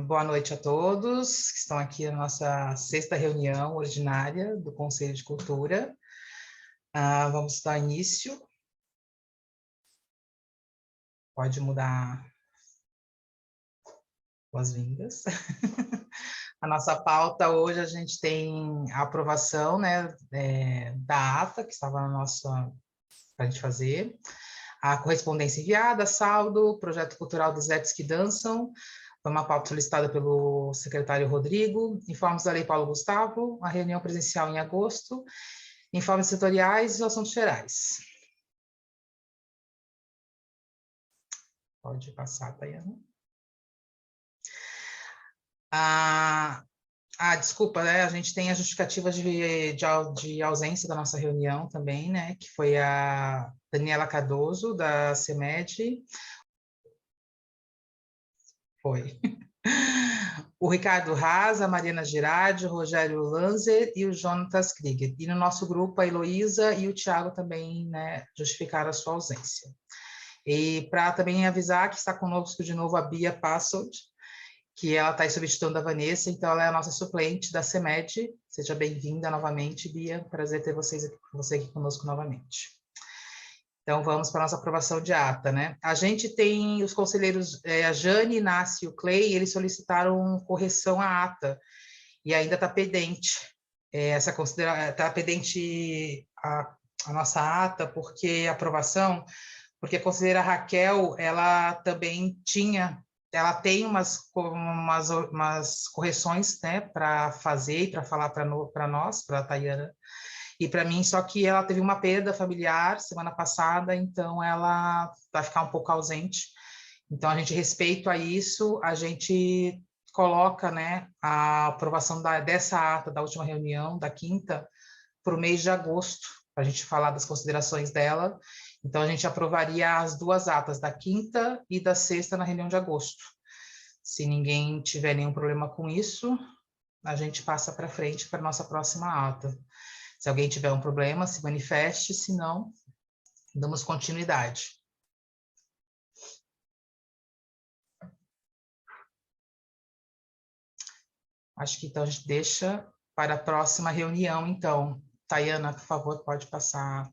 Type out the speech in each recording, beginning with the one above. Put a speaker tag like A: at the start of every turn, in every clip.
A: Boa noite a todos que estão aqui na nossa sexta reunião ordinária do Conselho de Cultura. Vamos dar início. Pode mudar boas-vindas. A nossa pauta hoje, a gente tem a aprovação, né, da ata que estava na nossa, para a gente fazer, a correspondência enviada, saldo, projeto cultural dos Etes que Dançam, foi uma pauta solicitada pelo secretário Rodrigo, informes da Lei Paulo Gustavo, a reunião presencial em agosto, informes setoriais e assuntos gerais. Pode passar, Tayana. Desculpa, né? A gente tem a justificativa de ausência da nossa reunião também, né? Que foi a Daniela Cardoso, da CEMED. Foi. O Ricardo Haas, a Mariana Girardi, o Rogério Lanzer e o Jonatas Krieger. E no nosso grupo, a Heloísa e o Thiago também, né, justificaram a sua ausência. E para também avisar que está conosco de novo a Bia Passold, que ela está substituindo a Vanessa, então ela é a nossa suplente da CEMED. Seja bem-vinda novamente, Bia. Prazer ter você aqui conosco novamente. Então, vamos para a nossa aprovação de ata, né? A gente tem os conselheiros, a Jane, Inácio e o Clay, eles solicitaram correção à ata, e ainda está pendente. Está pendente a nossa ata, porque a aprovação, porque a conselheira Raquel, ela também ela tem umas correções, né, para fazer e para falar para nós, para a Tayana, e para mim, só que ela teve uma perda familiar semana passada, então ela vai ficar um pouco ausente. Então, a gente respeito a isso, a gente coloca, né, a aprovação dessa ata da última reunião, da quinta, para o mês de agosto, para a gente falar das considerações dela. Então, a gente aprovaria as duas atas, da quinta e da sexta, na reunião de agosto. Se ninguém tiver nenhum problema com isso, a gente passa para frente para a nossa próxima ata. Se alguém tiver um problema, se manifeste, se não, damos continuidade. Acho que então a gente deixa para a próxima reunião, então. Tayana, por favor, pode passar.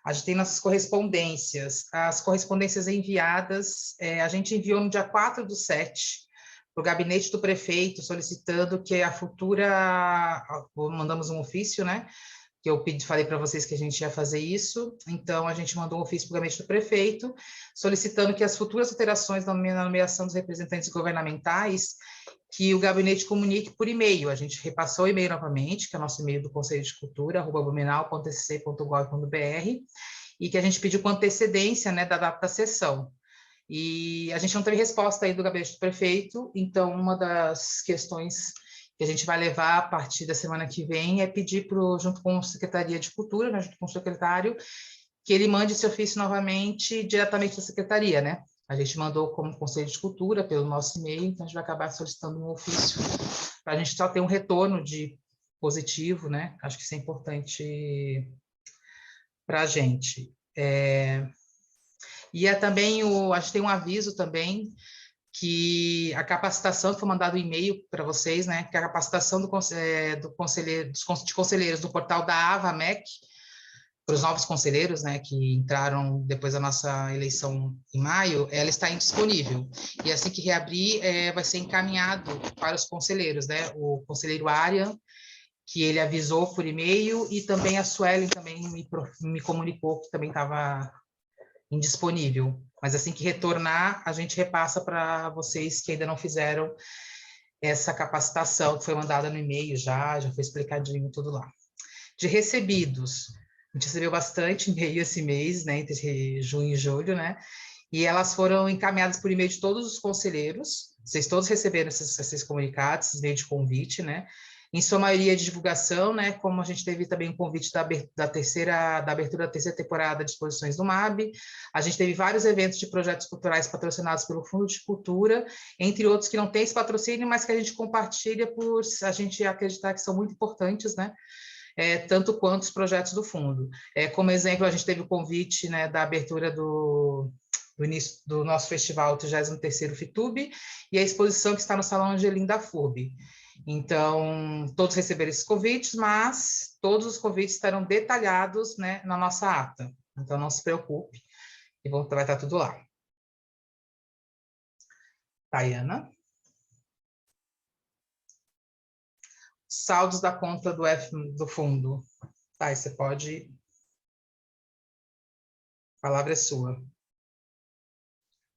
A: A gente tem nossas correspondências. As correspondências enviadas, a gente enviou no dia 4/7, para o gabinete do prefeito, solicitando que a futura... Mandamos um ofício, né? Que eu falei para vocês que a gente ia fazer isso, então a gente mandou um ofício para o gabinete do prefeito, solicitando que as futuras alterações na nomeação dos representantes governamentais, que o gabinete comunique por e-mail. A gente repassou o e-mail novamente, que é o nosso e-mail do Conselho de Cultura, @blumenau.sc.gov.br, e que a gente pediu com antecedência, né, da data da sessão. E a gente não teve resposta aí do gabinete do prefeito, então uma das questões que a gente vai levar a partir da semana que vem é pedir, junto com a Secretaria de Cultura, né, junto com o secretário, que ele mande esse ofício novamente diretamente da Secretaria, né? A gente mandou como Conselho de Cultura pelo nosso e-mail, então a gente vai acabar solicitando um ofício para a gente só ter um retorno de positivo, né? Acho que isso é importante para a gente. E também a gente tem um aviso também, que a capacitação que foi mandado um e-mail para vocês, né, que a capacitação de conselheiros do portal da AvaMec, para os novos conselheiros, né, que entraram depois da nossa eleição em maio, ela está indisponível. E assim que reabrir, vai ser encaminhado para os conselheiros, né, o conselheiro Arian, que ele avisou por e-mail, e também a Suelen também me comunicou que também estava indisponível. Mas assim que retornar, a gente repassa para vocês que ainda não fizeram essa capacitação, que foi mandada no e-mail já foi explicadinho tudo lá. De recebidos, a gente recebeu bastante e-mail esse mês, né, entre junho e julho, né, e elas foram encaminhadas por e-mail de todos os conselheiros, vocês todos receberam esses comunicados, esses e-mails de convite, né, em sua maioria de divulgação, né, como a gente teve também um convite da abertura da terceira temporada de exposições do MAB, a gente teve vários eventos de projetos culturais patrocinados pelo Fundo de Cultura, entre outros que não têm esse patrocínio, mas que a gente compartilha por a gente acreditar que são muito importantes, né, tanto quanto os projetos do fundo. Como exemplo, a gente teve o convite, né, da abertura do início do nosso festival, o 33º FITUB, e a exposição que está no Salão Angelim da FURB. Então, todos receberam esses convites, mas todos os convites estarão detalhados, né, na nossa ata. Então, não se preocupe, e vai estar tudo lá. Tayana. Saldos da conta do fundo. Tá, você pode... A palavra é sua.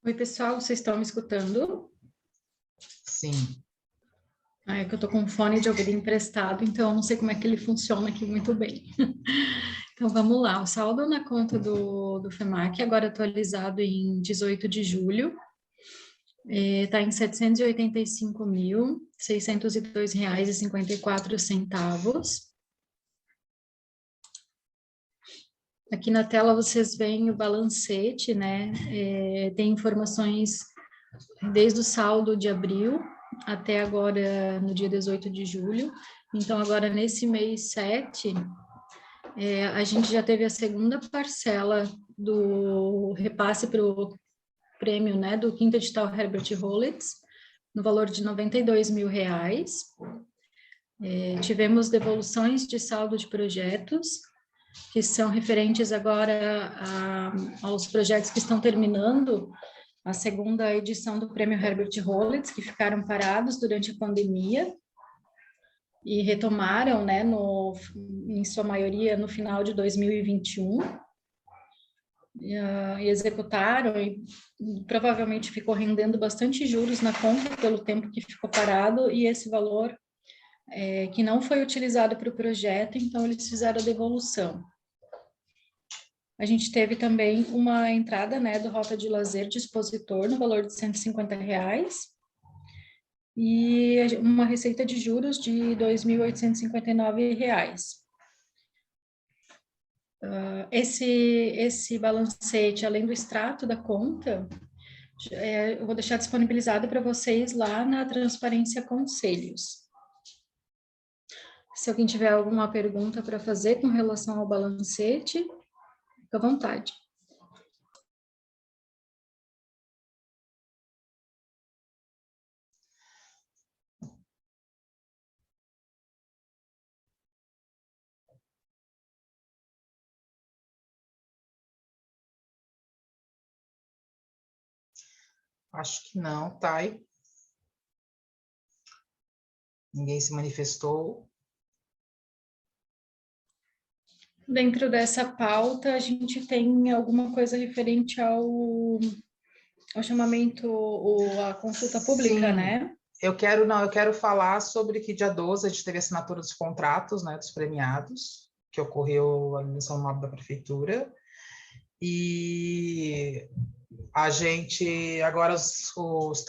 B: Oi, pessoal, vocês estão me escutando?
A: Sim.
B: É que eu estou com um fone de ouvido emprestado, então eu não sei como é que ele funciona aqui muito bem. Então, vamos lá. O saldo na conta do FEMAC, agora atualizado em 18 de julho, está em R$ 785.602,54. Aqui na tela vocês veem o balancete, né? Tem informações desde o saldo de abril até agora, no dia 18 de julho. Então, agora nesse mês 7, a gente já teve a segunda parcela do repasse para o prêmio, né, do quinto edital Herbert Rollins, no valor de R$ 92 mil. Tivemos devoluções de saldo de projetos, que são referentes agora aos projetos que estão terminando a segunda edição do Prêmio Herbert Rollins, que ficaram parados durante a pandemia e retomaram, né, em sua maioria, no final de 2021, e executaram, e provavelmente ficou rendendo bastante juros na conta pelo tempo que ficou parado, e esse valor que não foi utilizado para o projeto, então eles fizeram a devolução. A gente teve também uma entrada, né, do Rota de Lazer de expositor no valor de R$ 150 e uma receita de juros de R$ 2.859. Esse balancete, além do extrato da conta, eu vou deixar disponibilizado para vocês lá na Transparência Conselhos. Se alguém tiver alguma pergunta para fazer com relação ao balancete, fica à vontade.
A: Acho que não, Thay. Ninguém se manifestou.
B: Dentro dessa pauta, a gente tem alguma coisa referente ao chamamento, ou a consulta pública,
A: Sim.
B: né?
A: Eu quero falar sobre que dia 12 a gente teve a assinatura dos contratos, né, dos premiados, que ocorreu a emissão nova da prefeitura, e a gente, agora os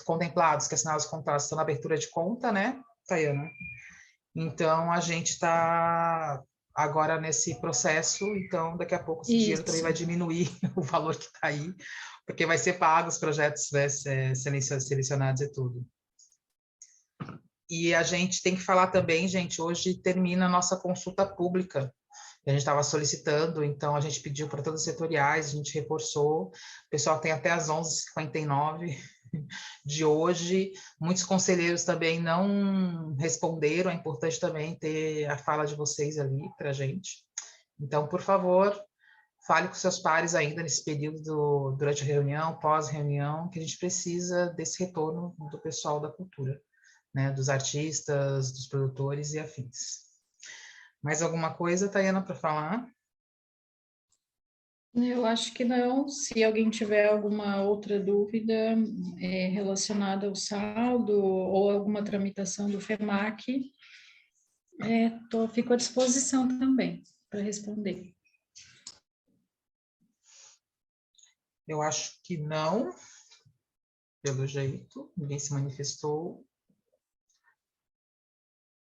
A: contemplados que assinaram os contratos estão na abertura de conta, né, Tayana? Então, a gente está agora nesse processo, então daqui a pouco esse dinheiro também vai diminuir o valor que está aí, porque vai ser pago os projetos, né, selecionados e tudo. E a gente tem que falar também, gente, hoje termina a nossa consulta pública. A gente estava solicitando, então a gente pediu para todos os setoriais, a gente reforçou. O pessoal tem até às 11h59 de hoje. Muitos conselheiros também não responderam, é importante também ter a fala de vocês ali para a gente. Então, por favor, fale com seus pares ainda nesse período, durante a reunião, pós-reunião, que a gente precisa desse retorno do pessoal da cultura, né, dos artistas, dos produtores e afins. Mais alguma coisa, Tayana, para falar?
B: Eu acho que não. Se alguém tiver alguma outra dúvida relacionada ao saldo ou alguma tramitação do FEMAC, fico à disposição também para responder.
A: Eu acho que não, pelo jeito, ninguém se manifestou.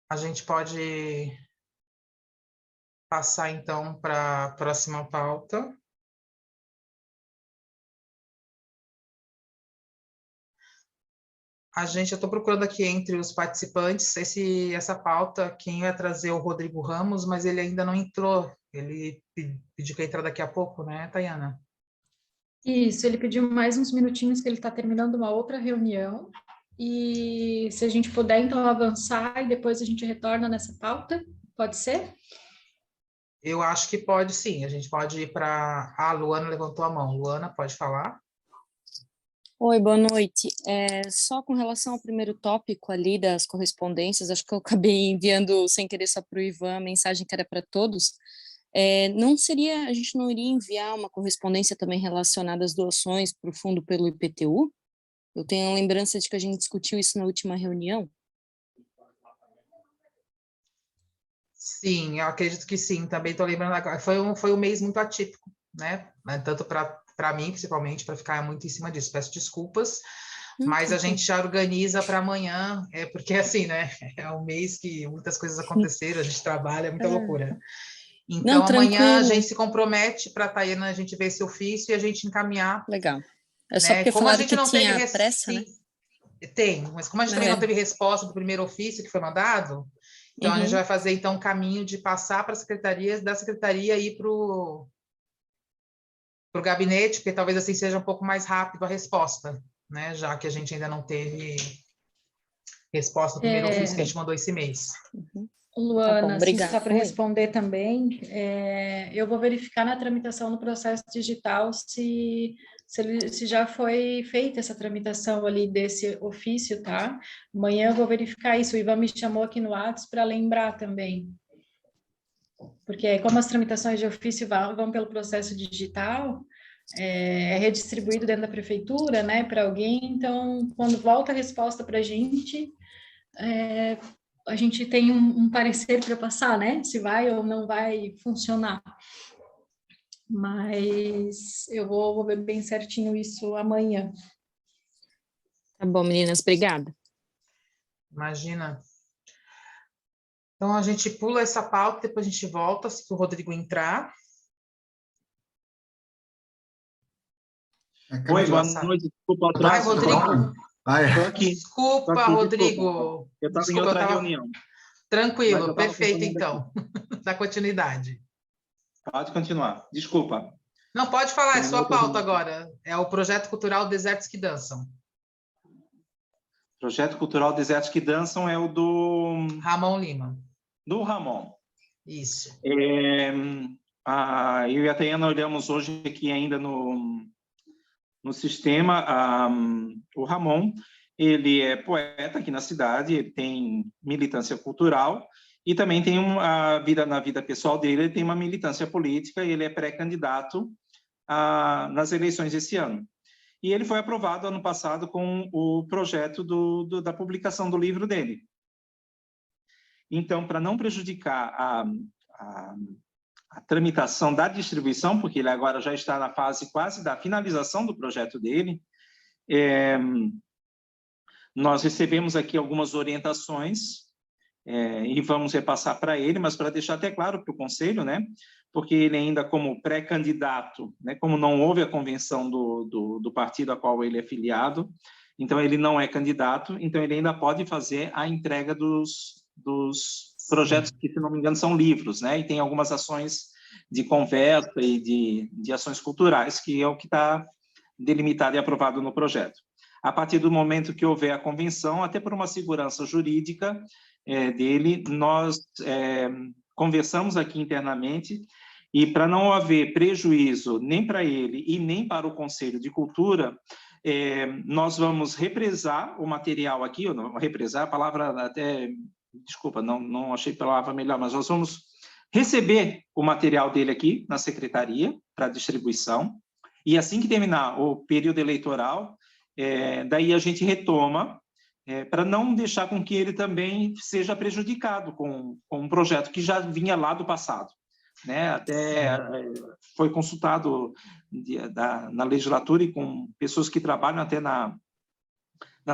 A: A gente pode passar, então, para a próxima pauta. Eu estou procurando aqui entre os participantes, essa pauta, quem vai trazer é o Rodrigo Ramos, mas ele ainda não entrou. Ele pediu que entrar daqui a pouco, né, Tayana?
B: Isso, ele pediu mais uns minutinhos que ele está terminando uma outra reunião. E se a gente puder, então, avançar e depois a gente retorna nessa pauta, pode ser?
A: Eu acho que pode sim, a gente pode ir para... Ah, a Luana levantou a mão. Luana, pode falar?
C: Oi, boa noite. Só com relação ao primeiro tópico ali das correspondências, acho que eu acabei enviando sem querer só para o Ivan a mensagem que era para todos. Não seria, a gente não iria enviar uma correspondência também relacionada às doações para o fundo pelo IPTU? Eu tenho a lembrança de que a gente discutiu isso na última reunião.
A: Sim, eu acredito que sim, também estou lembrando agora. Foi um mês muito atípico, né? Tanto para mim, principalmente, para ficar muito em cima disso. Peço desculpas, mas a gente já organiza para amanhã, porque assim, né? É um mês que muitas coisas aconteceram, a gente trabalha, é muita loucura. Então,
C: Não,
A: amanhã a
C: tranquilo.
A: gente se compromete para a Taiana a gente ver esse ofício e a gente encaminhar.
C: Legal. É só
A: Né?
C: porque
A: Como a
C: falaram
A: gente
C: que
A: não teve
C: tinha pressa, né?
A: Tem, mas como a gente também não teve resposta do primeiro ofício que foi mandado, então a gente vai fazer então um caminho de passar para a secretaria, da secretaria e ir para o gabinete, porque talvez assim seja um pouco mais rápido a resposta, né? Já que a gente ainda não teve resposta do primeiro ofício que a gente mandou esse mês.
B: Luana,
C: tá bom,
B: só para responder também, eu vou verificar na tramitação no processo digital se já foi feita essa tramitação ali desse ofício, tá? Amanhã eu vou verificar isso. O Ivan me chamou aqui no WhatsApp para lembrar também. Porque como as tramitações de ofício vão pelo processo digital, é redistribuído dentro da prefeitura, né, para alguém, então, quando volta a resposta para a gente tem um parecer para passar, né, se vai ou não vai funcionar. Mas eu vou ver bem certinho isso amanhã.
C: Tá bom, meninas, obrigada.
A: Imagina. Então, a gente pula essa pauta, depois a gente volta, se o Rodrigo entrar.
D: Oi, boa noite. Desculpa o atraso.
A: Ai, Rodrigo. Desculpa, Rodrigo.
D: Eu estava em outra reunião.
A: Tranquilo, perfeito, então. Dá continuidade.
D: Pode continuar. Desculpa.
A: Não, pode falar, é sua pauta agora. É o Projeto Cultural Desertos que Dançam.
D: Projeto Cultural Desertos que Dançam é o do...
A: Ramon Lima.
D: Do Ramon.
A: Isso.
D: Eu e a Taiana olhamos hoje aqui ainda no sistema. O Ramon, ele é poeta aqui na cidade, ele tem militância cultural e também tem na vida pessoal dele, ele tem uma militância política e ele é pré-candidato nas eleições esse ano. E ele foi aprovado ano passado com o projeto da publicação do livro dele. Então, para não prejudicar a tramitação da distribuição, porque ele agora já está na fase quase da finalização do projeto dele, nós recebemos aqui algumas orientações e vamos repassar para ele, mas para deixar até claro para o Conselho, né? Porque ele ainda como pré-candidato, né? Como não houve a convenção do partido a qual ele é filiado, então ele não é candidato, então ele ainda pode fazer a entrega dos projetos que, se não me engano, são livros, né? E tem algumas ações de conversa e de ações culturais, que é o que está delimitado e aprovado no projeto. A partir do momento que houver a convenção, até por uma segurança jurídica dele, nós conversamos aqui internamente e, para não haver prejuízo nem para ele e nem para o Conselho de Cultura, nós vamos represar o material aqui, ou não, represar a palavra até... Desculpa, não achei a palavra melhor, mas nós vamos receber o material dele aqui na secretaria para distribuição, e assim que terminar o período eleitoral, daí a gente retoma, para não deixar com que ele também seja prejudicado com um projeto que já vinha lá do passado. Né? Até foi consultado na legislatura e com pessoas que trabalham até na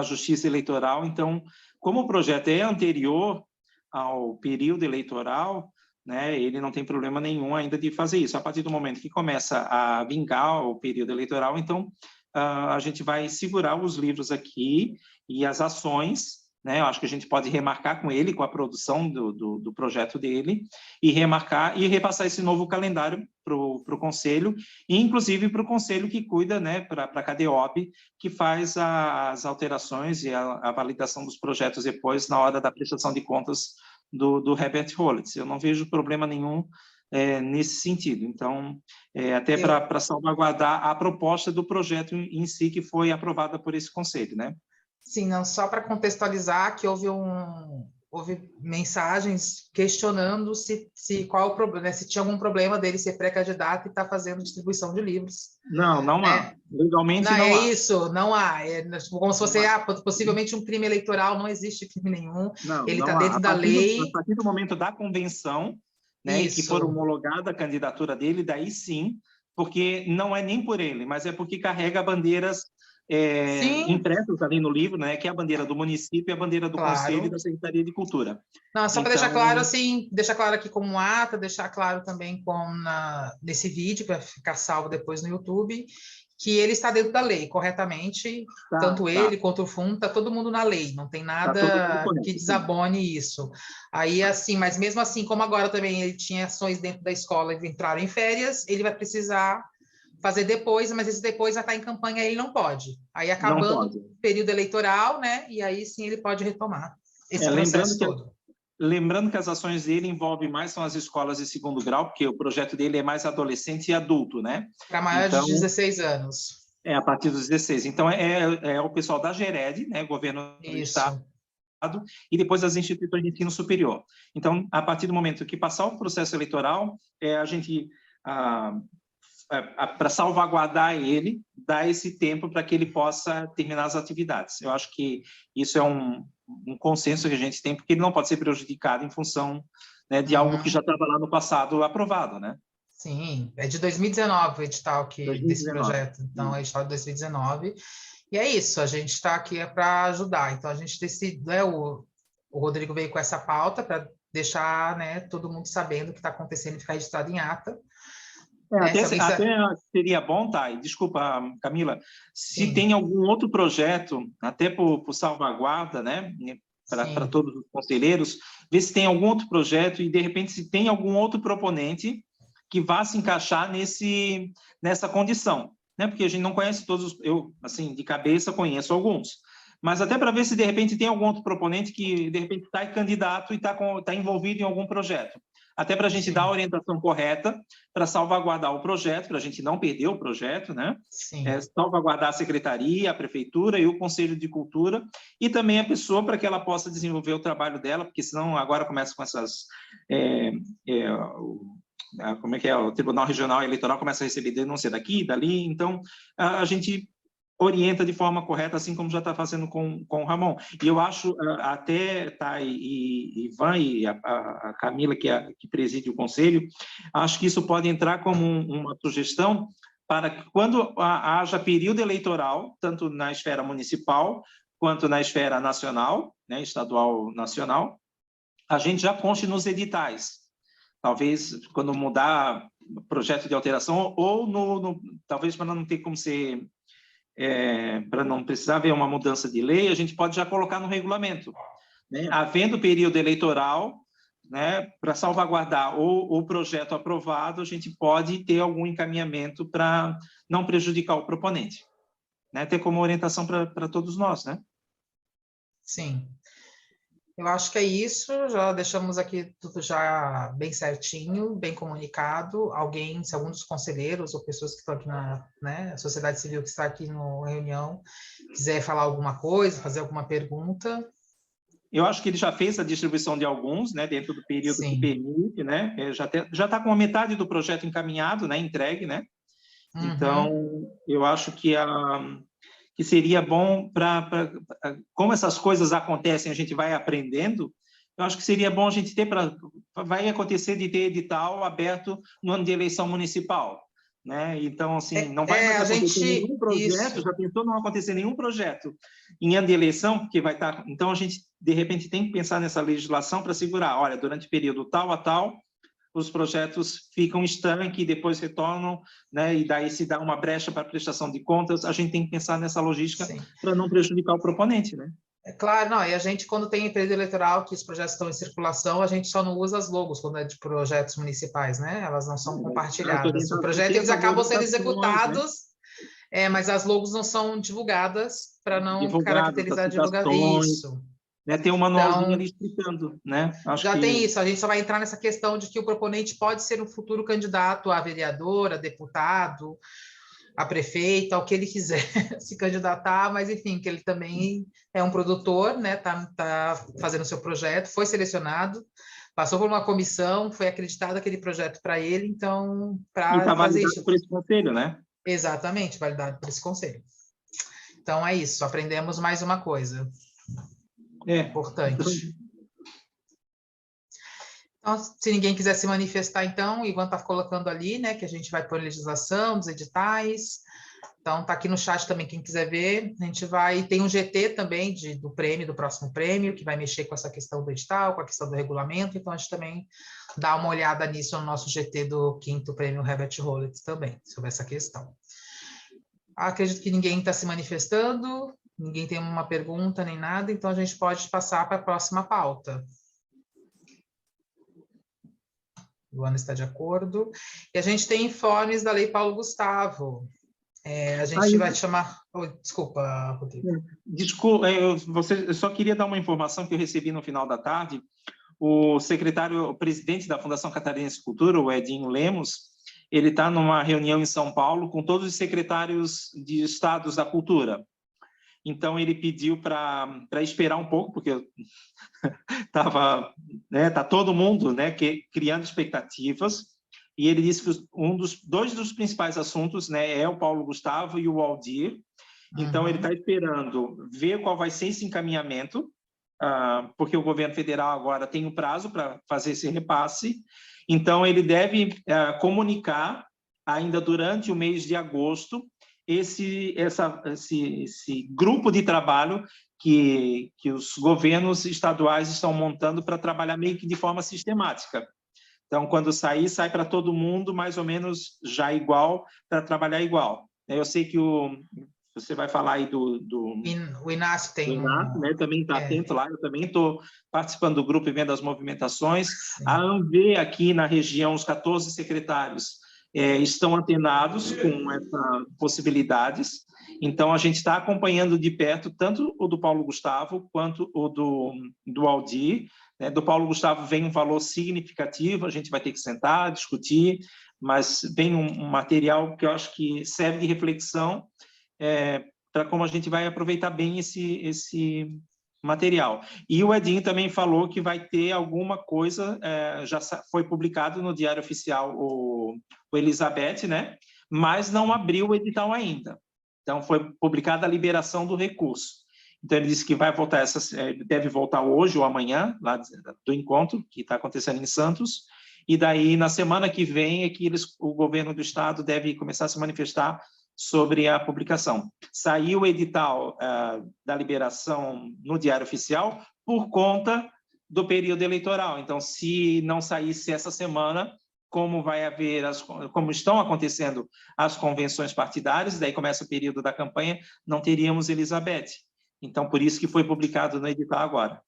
D: Justiça Eleitoral. Então, como o projeto é anterior ao período eleitoral, né, ele não tem problema nenhum ainda de fazer isso. A partir do momento que começa a vingar o período eleitoral, então a gente vai segurar os livros aqui e as ações né? Eu acho que a gente pode remarcar com ele, com a produção do projeto dele, e remarcar e repassar esse novo calendário para o Conselho, e inclusive para o Conselho que cuida, né, para a CADEOP, que faz as alterações e a validação dos projetos depois, na hora da prestação de contas do Herbert Holitz. Eu não vejo problema nenhum nesse sentido. Então, até para salvaguardar a proposta do projeto em si, que foi aprovada por esse Conselho, né?
A: Sim, não, só para contextualizar que houve mensagens questionando qual o problema, né, se tinha algum problema dele ser pré-candidato e estar fazendo distribuição de livros.
D: Não há. Legalmente não há.
A: É isso, não há. É como se fosse possivelmente um crime eleitoral, não existe crime nenhum. Ele está dentro da lei.
D: A partir do momento da convenção, né, que for homologada a candidatura dele, daí sim, porque não é nem por ele, mas é porque carrega bandeiras impressas ali no livro, né, que é a bandeira do município e a bandeira do Conselho e da Secretaria de Cultura.
A: Não, só para deixar claro, assim, deixar claro aqui como ata, deixar claro também nesse vídeo, para ficar salvo depois no YouTube, que ele está dentro da lei, corretamente, tanto ele quanto o fundo, está todo mundo na lei, não tem nada que desabone isso. Aí, assim, mas mesmo assim, como agora também ele tinha ações dentro da escola e entraram em férias, ele vai precisar fazer depois, mas esse depois vai estar em campanha, ele não pode. Aí, acabando o período eleitoral, né, e aí sim ele pode retomar esse processo todo.
D: Lembrando que as ações dele envolvem mais são as escolas de segundo grau, porque o projeto dele é mais adolescente e adulto, né?
A: Para maiores de 16 anos.
D: A partir dos 16. Então, é o pessoal da GERED, né, Governo do Estado, e depois as instituições de ensino superior. Então, a partir do momento que passar o processo eleitoral, a gente... para salvaguardar ele, dar esse tempo para que ele possa terminar as atividades. Eu acho que isso é um consenso que a gente tem, porque ele não pode ser prejudicado em função, né, de algo que já estava lá no passado aprovado, né?
A: Sim, é de 2019 o edital desse projeto, então é o edital de 2019, e é isso, a gente está aqui para ajudar, então a gente decide, né, o Rodrigo veio com essa pauta para deixar, né, todo mundo sabendo o que está acontecendo e ficar registrado em ata.
D: Até seria bom, Thay, desculpa, Camila, se tem algum outro projeto, até por salvaguarda, né, para todos os conselheiros, ver se tem algum outro projeto e, de repente, se tem algum outro proponente que vá se encaixar nessa condição, né, porque a gente não conhece todos, eu, assim, de cabeça, conheço alguns, mas até para ver se, de repente, tem algum outro proponente que, de repente, está candidato e está envolvido em algum projeto. Até para a gente dar a orientação correta, para salvaguardar o projeto, para a gente não perder o projeto, né? Salvaguardar a secretaria, a prefeitura e o Conselho de Cultura, e também a pessoa para que ela possa desenvolver o trabalho dela, porque senão agora começa com essas... como é que é? O Tribunal Regional Eleitoral começa a receber denúncia daqui, dali, então a gente orienta de forma correta, assim como já está fazendo com o Ramon. E eu acho, até Thay e Ivan e a Camila, que preside o Conselho, acho que isso pode entrar como uma sugestão para que, quando haja período eleitoral, tanto na esfera municipal quanto na esfera nacional, né, estadual nacional, a gente já conste nos editais. Talvez, quando mudar projeto de alteração, ou talvez para não ter como ser... para não precisar haver uma mudança de lei, a gente pode já colocar no regulamento, né? Havendo período eleitoral, né, para salvaguardar o projeto aprovado, a gente pode ter algum encaminhamento para não prejudicar o proponente, né? Ter como orientação para todos nós, né?
A: Sim. Eu acho que é isso, já deixamos aqui tudo já bem certinho, bem comunicado. Se algum dos conselheiros ou pessoas que estão aqui a sociedade civil que está aqui na reunião, quiser falar alguma coisa, fazer alguma pergunta.
D: Eu acho que ele já fez a distribuição de alguns, né, dentro do período que permite, né? Já está com a metade do projeto encaminhado, né, entregue, né? Então, eu acho que seria bom como essas coisas acontecem, a gente vai aprendendo, eu acho que seria bom a gente vai acontecer de ter edital aberto no ano de eleição municipal, né? Então, assim, não vai mais acontecer nenhum projeto, já pensou não acontecer nenhum projeto em ano de eleição, porque vai estar... Então, a gente, de repente, tem que pensar nessa legislação para segurar, olha, durante o período tal a tal, os projetos ficam estanques e depois retornam, né? E daí se dá uma brecha para a prestação de contas. A gente tem que pensar nessa logística para não prejudicar o proponente, né?
A: É claro, não, e a gente, quando tem período eleitoral, que os projetos estão em circulação, a gente só não usa as logos quando é de projetos municipais, né? Elas não são compartilhadas. O projeto, eles acabam sendo executados, mas as logos não são divulgadas para não
D: Divulgadas,
A: caracterizar divulgar
D: citações,
A: isso.
D: né? Tem um manualzinho
A: Então,
D: ali explicando, né? Acho
A: já
D: que...
A: tem isso, a gente só vai entrar nessa questão de que o proponente pode ser um futuro candidato a vereador, a deputado, a prefeito, ao que ele quiser se candidatar, mas enfim, que ele também é um produtor, né? Tá fazendo o seu projeto, foi selecionado, passou por uma comissão, foi acreditado aquele projeto para ele, então,
D: E
A: para
D: está
A: fazer
D: validado
A: isso.
D: por esse conselho, né?
A: Exatamente, validado por esse conselho. Então é isso, aprendemos mais uma coisa importante. Então, se ninguém quiser se manifestar, então, o Ivan está colocando ali, né, que a gente vai pôr legislação dos editais. Então, está aqui no chat também, quem quiser ver. A gente vai... Tem um GT também do prêmio, do próximo prêmio, que vai mexer com essa questão do edital, com a questão do regulamento. Então, a gente também dá uma olhada nisso no nosso GT do 5º prêmio Herbert Rollins também, sobre essa questão. Acredito que ninguém está se manifestando, ninguém tem uma pergunta nem nada, então a gente pode passar para a próxima pauta. Luana está de acordo. E a gente tem informes da Lei Paulo Gustavo. A gente vai chamar... Oh, desculpa, Rodrigo.
D: Desculpa, eu só queria dar uma informação que eu recebi no final da tarde. O presidente da Fundação Catarinense de Cultura, o Edinho Lemos, ele está numa reunião em São Paulo com todos os secretários de estados da cultura. Então, ele pediu para esperar um pouco, porque estava, né, tá todo mundo, né, criando expectativas, e ele disse que dois dos principais assuntos, né, é o Paulo Gustavo e o Aldir. Então, ele está esperando ver qual vai ser esse encaminhamento, porque o governo federal agora tem um prazo para fazer esse repasse. Então, ele deve comunicar, ainda durante o mês de agosto, esse grupo de trabalho que os governos estaduais estão montando para trabalhar meio que de forma sistemática. Então, quando sai para todo mundo, mais ou menos já igual, para trabalhar igual. Eu sei que você vai falar aí
A: o Inácio tem...
D: O Inácio, né, também está atento lá, eu também estou participando do grupo e vendo as movimentações. Sim. A ANV aqui na região, os 14 secretários estão antenados com essas possibilidades. Então, a gente está acompanhando de perto tanto o do Paulo Gustavo quanto o do Aldir. Né? Do Paulo Gustavo vem um valor significativo, a gente vai ter que sentar, discutir, mas vem um material que eu acho que serve de reflexão para como a gente vai aproveitar bem esse material. E o Edinho também falou que vai ter alguma coisa, já foi publicado no Diário Oficial o Elizabeth, né? Mas não abriu o edital ainda. Então, foi publicada a liberação do recurso. Então, ele disse que vai voltar deve voltar hoje ou amanhã, lá do encontro, que está acontecendo em Santos, e daí, na semana que vem, é que o governo do estado deve começar a se manifestar sobre a publicação. Saiu o edital da liberação no Diário Oficial por conta do período eleitoral. Então, se não saísse essa semana, como estão acontecendo as convenções partidárias, daí começa o período da campanha, não teríamos Elizabeth. Então, por isso que foi publicado no edital agora.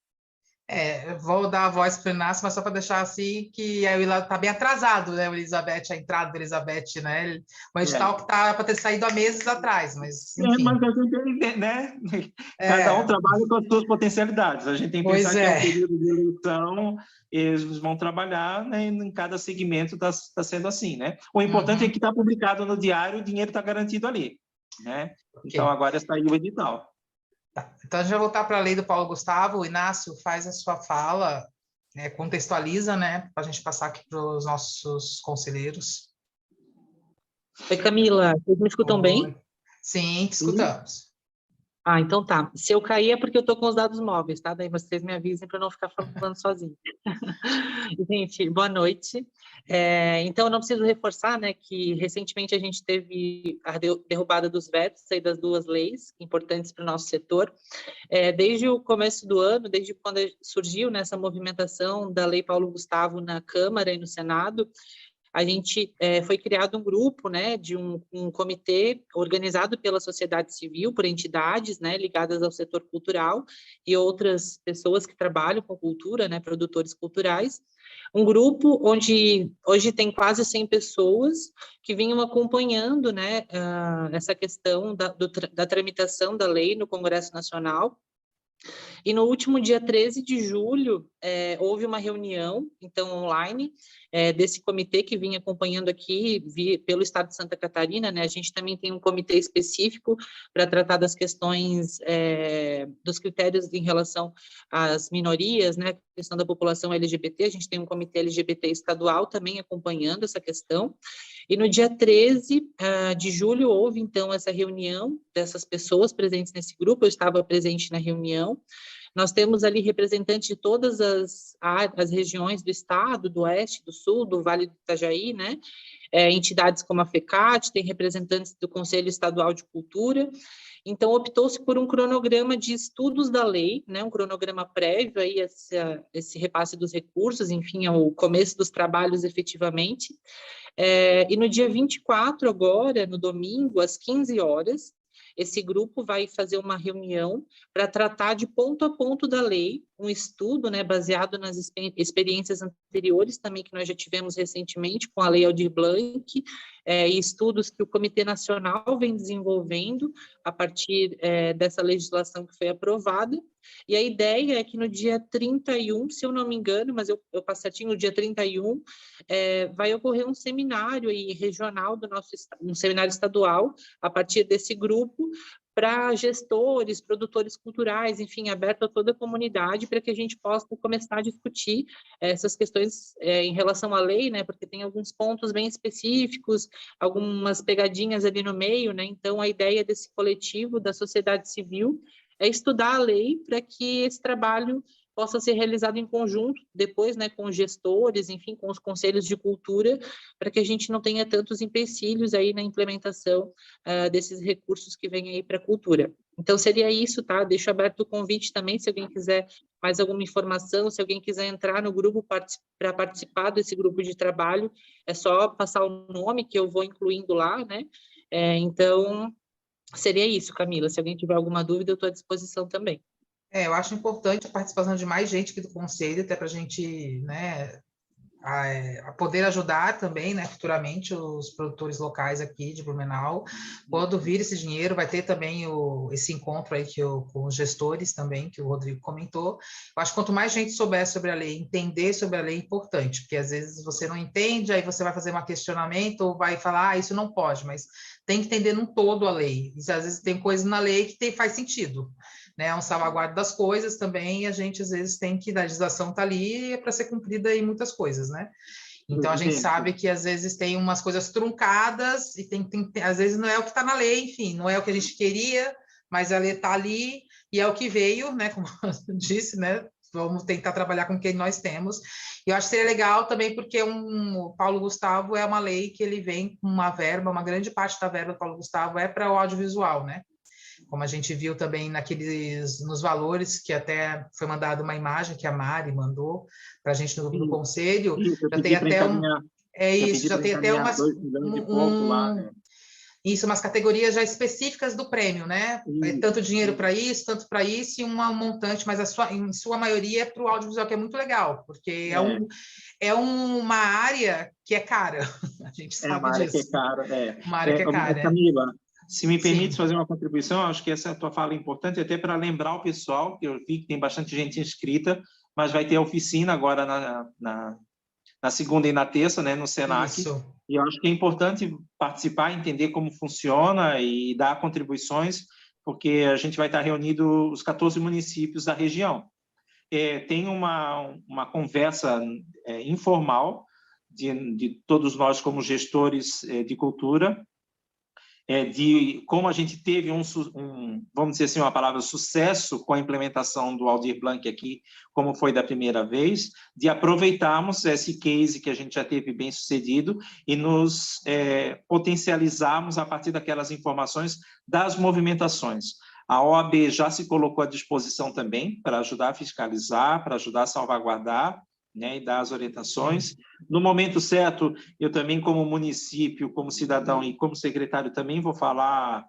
A: Vou dar a voz para o Inácio, mas só para deixar assim que está bem atrasado, né, o Elizabeth, a entrada da Elizabeth, né? O edital que está para ter saído há meses atrás, mas enfim.
D: Mas a gente, né? Cada um trabalha com as suas potencialidades. A gente tem que pensar que é um período de eleição, eles vão trabalhar, né, em cada segmento está sendo assim, né? O importante é que está publicado no diário, o dinheiro está garantido ali, né? Okay. Então, agora saiu o edital.
A: Então, a gente vai voltar para a lei do Paulo Gustavo. O Inácio faz a sua fala, contextualiza, né, para a gente passar aqui para os nossos conselheiros.
E: Oi, Camila, vocês me escutam bem?
A: Sim, escutamos.
E: Então tá. Se eu cair é porque eu estou com os dados móveis, tá? Daí vocês me avisem para eu não ficar falando sozinha. Gente, boa noite. Então, eu não preciso reforçar, né, que recentemente a gente teve a derrubada dos vetos aí das duas leis importantes para o nosso setor. Desde o começo do ano, desde quando surgiu nessa movimentação da Lei Paulo Gustavo na Câmara e no Senado, a gente foi criado um grupo, né, de um comitê organizado pela sociedade civil, por entidades, né, ligadas ao setor cultural e outras pessoas que trabalham com cultura, né, produtores culturais. Um grupo onde hoje tem quase 100 pessoas que vinham acompanhando, né, essa questão da tramitação da lei no Congresso Nacional. E no último dia 13 de julho, houve uma reunião, então, online, desse comitê que vinha acompanhando aqui pelo Estado de Santa Catarina, né? A gente também tem um comitê específico para tratar das questões, dos critérios em relação às minorias, né? A questão da população LGBT, a gente tem um comitê LGBT estadual também acompanhando essa questão. E no dia 13 de julho houve, então, essa reunião dessas pessoas presentes nesse grupo, eu estava presente na reunião. Nós temos ali representantes de todas as regiões do estado, do oeste, do sul, do Vale do Itajaí, né? Entidades como a FECAT, tem representantes do Conselho Estadual de Cultura. Então, optou-se por um cronograma de estudos da lei, né? Um cronograma prévio aí esse repasse dos recursos, enfim, o começo dos trabalhos efetivamente. E no dia 24, agora, no domingo, às 15 horas, esse grupo vai fazer uma reunião para tratar de ponto a ponto da lei, um estudo, né, baseado nas experiências anteriores também que nós já tivemos recentemente com a Lei Aldir Blanc, e estudos que o Comitê Nacional vem desenvolvendo a partir dessa legislação que foi aprovada. E a ideia é que no dia 31, se eu não me engano, mas eu passo certinho, no dia 31, vai ocorrer um seminário aí regional um seminário estadual, a partir desse grupo, para gestores, produtores culturais, enfim, aberto a toda a comunidade, para que a gente possa começar a discutir essas questões em relação à lei, né, porque tem alguns pontos bem específicos, algumas pegadinhas ali no meio, né, então a ideia desse coletivo da sociedade civil é estudar a lei para que esse trabalho possa ser realizado em conjunto, depois, né, com os gestores, enfim, com os conselhos de cultura, para que a gente não tenha tantos empecilhos aí na implementação desses recursos que vêm aí para a cultura. Então, seria isso, tá? Deixo aberto o convite também, se alguém quiser mais alguma informação, se alguém quiser entrar no grupo para participar desse grupo de trabalho, é só passar o nome que eu vou incluindo lá, né? Então, seria isso, Camila. Se alguém tiver alguma dúvida, eu estou à disposição também.
A: Eu acho importante a participação de mais gente aqui do Conselho, até para a gente, né, a poder ajudar também, né, futuramente os produtores locais aqui de Blumenau. Quando vir esse dinheiro, vai ter também esse encontro aí com os gestores também, que o Rodrigo comentou. Eu acho que quanto mais gente souber sobre a lei, entender sobre a lei é importante, porque às vezes você não entende, aí você vai fazer um questionamento ou vai falar, isso não pode, mas tem que entender num todo a lei. E às vezes tem coisas na lei que faz sentido, né? É um salvaguarda das coisas também, e a gente às vezes tem que, a legislação está ali para ser cumprida em muitas coisas, né? Então a gente sabe que às vezes tem umas coisas truncadas e às vezes não é o que está na lei, enfim, não é o que a gente queria, mas a lei está ali e é o que veio, né? Como eu disse, né? Vamos tentar trabalhar com o que nós temos. E eu acho que seria legal também, porque o Paulo Gustavo é uma lei que ele vem com uma verba, uma grande parte da verba do Paulo Gustavo é para o audiovisual, né? Como a gente viu também nos valores, que até foi mandada uma imagem que a Mari mandou para a gente no grupo do Conselho, já tem até já tem até umas categorias já específicas do prêmio, né? Tanto dinheiro para isso, tanto para isso, e um montante, mas em sua maioria é para o audiovisual, que é muito legal, porque é uma área que é cara, a gente sabe
D: uma área
A: disso.
D: Que é cara,
A: uma área que é cara.
D: Camila, se me permite fazer uma contribuição, acho que essa tua fala é importante, até para lembrar o pessoal, que eu vi que tem bastante gente inscrita, mas vai ter a oficina agora na segunda e na terça, né, no Senac. Isso. E eu acho que é importante participar, entender como funciona e dar contribuições, porque a gente vai estar reunido os 14 municípios da região. Tem uma conversa informal de todos nós como gestores de cultura, de como a gente teve vamos dizer assim, uma palavra, sucesso com a implementação do Aldir Blanc aqui, como foi da primeira vez, de aproveitarmos esse case que a gente já teve bem sucedido e nos potencializarmos a partir daquelas informações das movimentações. A OAB já se colocou à disposição também para ajudar a fiscalizar, para ajudar a salvaguardar né, e dar as orientações. No momento certo, eu também, como município, como cidadão e como secretário, também vou falar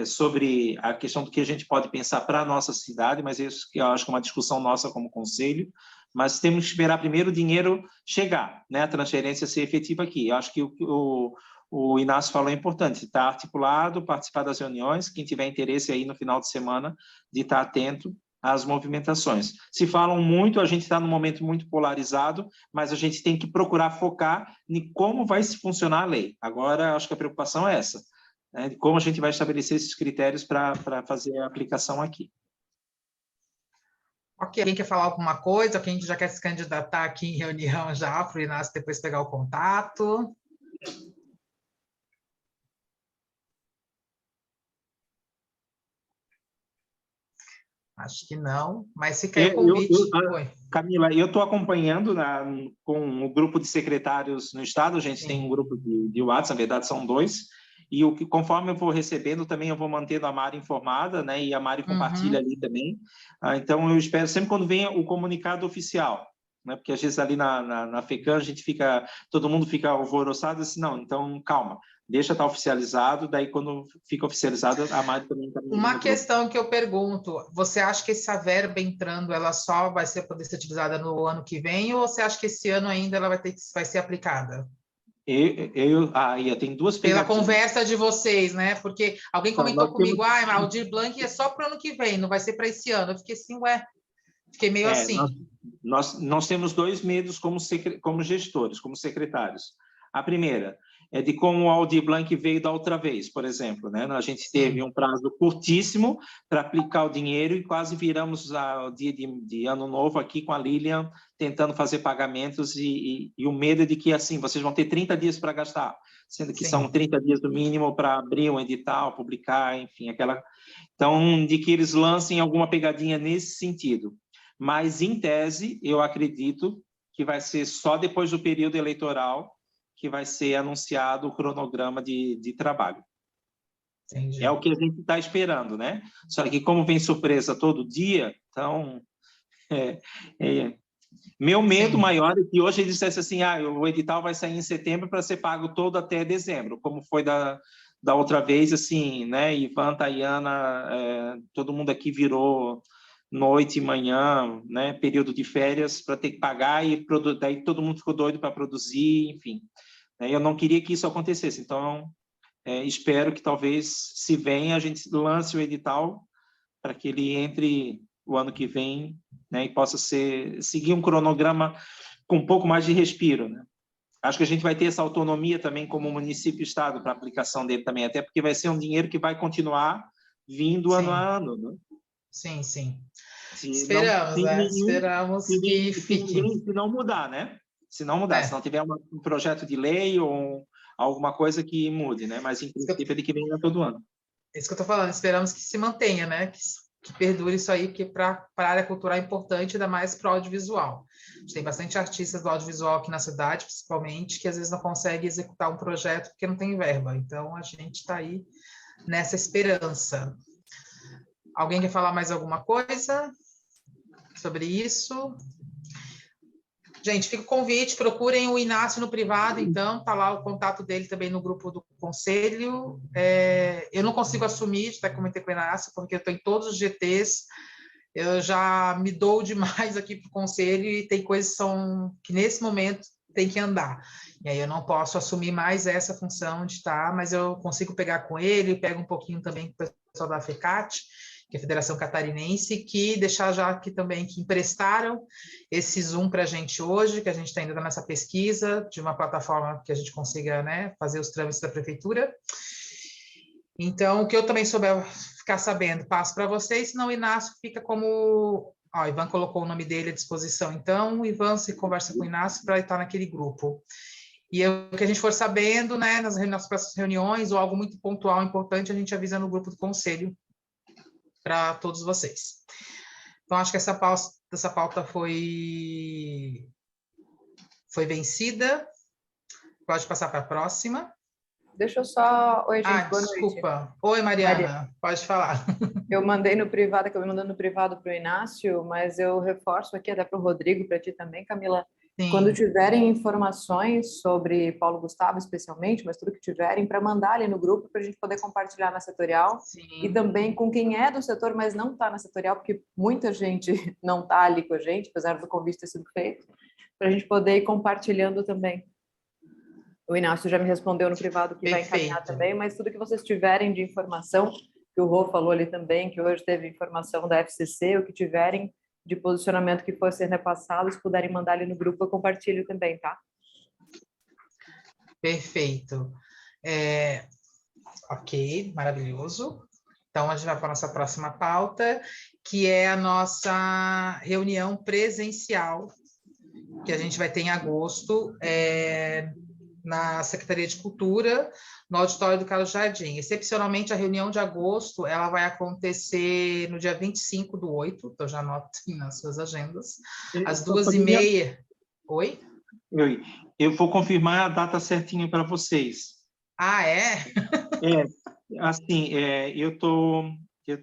D: sobre a questão do que a gente pode pensar para a nossa cidade, mas isso que eu acho que é uma discussão nossa como conselho, mas temos que esperar primeiro o dinheiro chegar, né, a transferência ser efetiva aqui. Eu acho que o Inácio falou é importante, estar articulado, participar das reuniões, quem tiver interesse aí no final de semana, de estar atento às movimentações. Se falam muito, a gente está num momento muito polarizado, mas a gente tem que procurar focar em como vai funcionar a lei. Agora, acho que a preocupação é essa, né, de como a gente vai estabelecer esses critérios para fazer a aplicação aqui.
A: Ok, alguém quer falar alguma coisa? Quem já quer se candidatar aqui em reunião já, para o Inácio depois pegar o contato? Acho que não, mas fica aí o convite.
D: Camila, eu estou acompanhando com o grupo de secretários no Estado, a gente tem um grupo de WhatsApp, na verdade são 2, e conforme eu vou recebendo, também eu vou mantendo a Mari informada, né, e a Mari compartilha ali também. Então, eu espero sempre quando venha o comunicado oficial, né, porque às vezes ali na FECAM todo mundo fica alvoroçado, assim, não, então calma. Deixa estar oficializado, daí quando fica oficializado, a Mari também está...
A: Uma questão que eu pergunto, você acha que essa verba entrando, ela só vai poder ser utilizada no ano que vem, ou você acha que esse ano ainda ela vai ser aplicada?
D: Tem duas
A: Pela
D: pegadinhas.
A: conversa de vocês, né? Porque alguém comentou comigo, o Aldir Blanc é só para o ano que vem, não vai ser para esse ano. Eu fiquei assim, fiquei meio assim.
D: Nós temos 2 medos como gestores, como secretários. A primeira é de como o Aldir Blanc veio da outra vez, por exemplo, né? A gente teve um prazo curtíssimo para aplicar o dinheiro e quase viramos ao dia de Ano Novo aqui com a Lilian tentando fazer pagamentos e o medo é de que, assim, vocês vão ter 30 dias para gastar, sendo que são 30 dias no mínimo para abrir um edital, publicar, enfim, Então, de que eles lancem alguma pegadinha nesse sentido. Mas, em tese, eu acredito que vai ser só depois do período eleitoral que vai ser anunciado o cronograma de trabalho.
A: Entendi.
D: É o que a gente está esperando, né? Só que como vem surpresa todo dia, então... Meu medo maior é que hoje eles dissessem assim, o edital vai sair em setembro para ser pago todo até dezembro, como foi da outra vez, assim, né? Ivan, Tayana, todo mundo aqui virou noite e manhã, né? Período de férias para ter que pagar e daí todo mundo ficou doido para produzir, enfim. Eu não queria que isso acontecesse, então espero que talvez, se venha, a gente lance o edital para que ele entre o ano que vem, né, e possa seguir um cronograma com um pouco mais de respiro, né? Acho que a gente vai ter essa autonomia também como município e estado para a aplicação dele também, até porque vai ser um dinheiro que vai continuar vindo ano a ano, né?
A: Sim.
D: Esperamos,
A: Esperamos que fique.
D: Se não mudar, né? Se não mudar, se não tiver um projeto de lei ou alguma coisa que mude, né? Mas, em princípio, ele que venha todo ano.
A: É isso que eu estou falando, esperamos que se mantenha, né? Que perdure isso aí, porque para a área cultural é importante, ainda mais para o audiovisual. A gente tem bastante artistas do audiovisual aqui na cidade, principalmente, que às vezes não conseguem executar um projeto porque não tem verba. Então, a gente está aí nessa esperança. Alguém quer falar mais alguma coisa sobre isso? Gente, fica o convite, procurem o Inácio no privado, então, tá lá o contato dele também no grupo do conselho. Eu não consigo assumir, até comentei com o Inácio, porque eu estou em todos os GTs, eu já me dou demais aqui para o conselho e tem coisas que nesse momento tem que andar. E aí eu não posso assumir mais essa função de estar, mas eu consigo pegar com ele, pego um pouquinho também com o pessoal da FECAT, que é a Federação Catarinense, que deixar já aqui também que emprestaram esse Zoom para a gente hoje, que a gente está ainda nessa pesquisa de uma plataforma que a gente consiga, né, fazer os trâmites da prefeitura. Então, o que eu também souber ficar sabendo, passo para vocês, senão o Inácio fica como... o Ivan colocou o nome dele à disposição, então o Ivan se conversa com o Inácio para estar naquele grupo. E o que a gente for sabendo, né, nas próximas reuniões, ou algo muito pontual, importante, a gente avisa no grupo do conselho, para todos vocês. Então, acho que essa pauta foi vencida. Pode passar para a próxima.
F: Deixa eu só... Oi, gente, boa
A: desculpa.
F: noite.
A: Oi, Mariana, pode falar.
F: Eu mandei no privado, acabei mandando no privado para o Inácio, mas eu reforço aqui até para o Rodrigo, para ti também, Camila.
A: Sim.
F: Quando tiverem informações sobre Paulo Gustavo, especialmente, mas tudo que tiverem, para mandar ali no grupo, para a gente poder compartilhar na setorial.
A: Sim.
F: E também com quem é do setor, mas não está na setorial, porque muita gente não está ali com a gente, apesar do convite ter sido feito, para a gente poder ir compartilhando também. O Inácio já me respondeu no privado que vai encaminhar também, mas tudo que vocês tiverem de informação, que o Rô falou ali também, que hoje teve informação da FCC, o que tiverem de posicionamento que for ser repassado, se puderem mandar ali no grupo, eu compartilho também, tá?
A: Perfeito. Ok, maravilhoso. Então, a gente vai para a nossa próxima pauta, que é a nossa reunião presencial, que a gente vai ter em agosto, na Secretaria de Cultura, no auditório do Carlos Jardim. Excepcionalmente, a reunião de agosto, ela vai acontecer no dia 25/8, então já anotem nas suas agendas, às 2h30. Oi?
D: Eu vou confirmar a data certinha para vocês.
A: Ah, é?
D: Assim,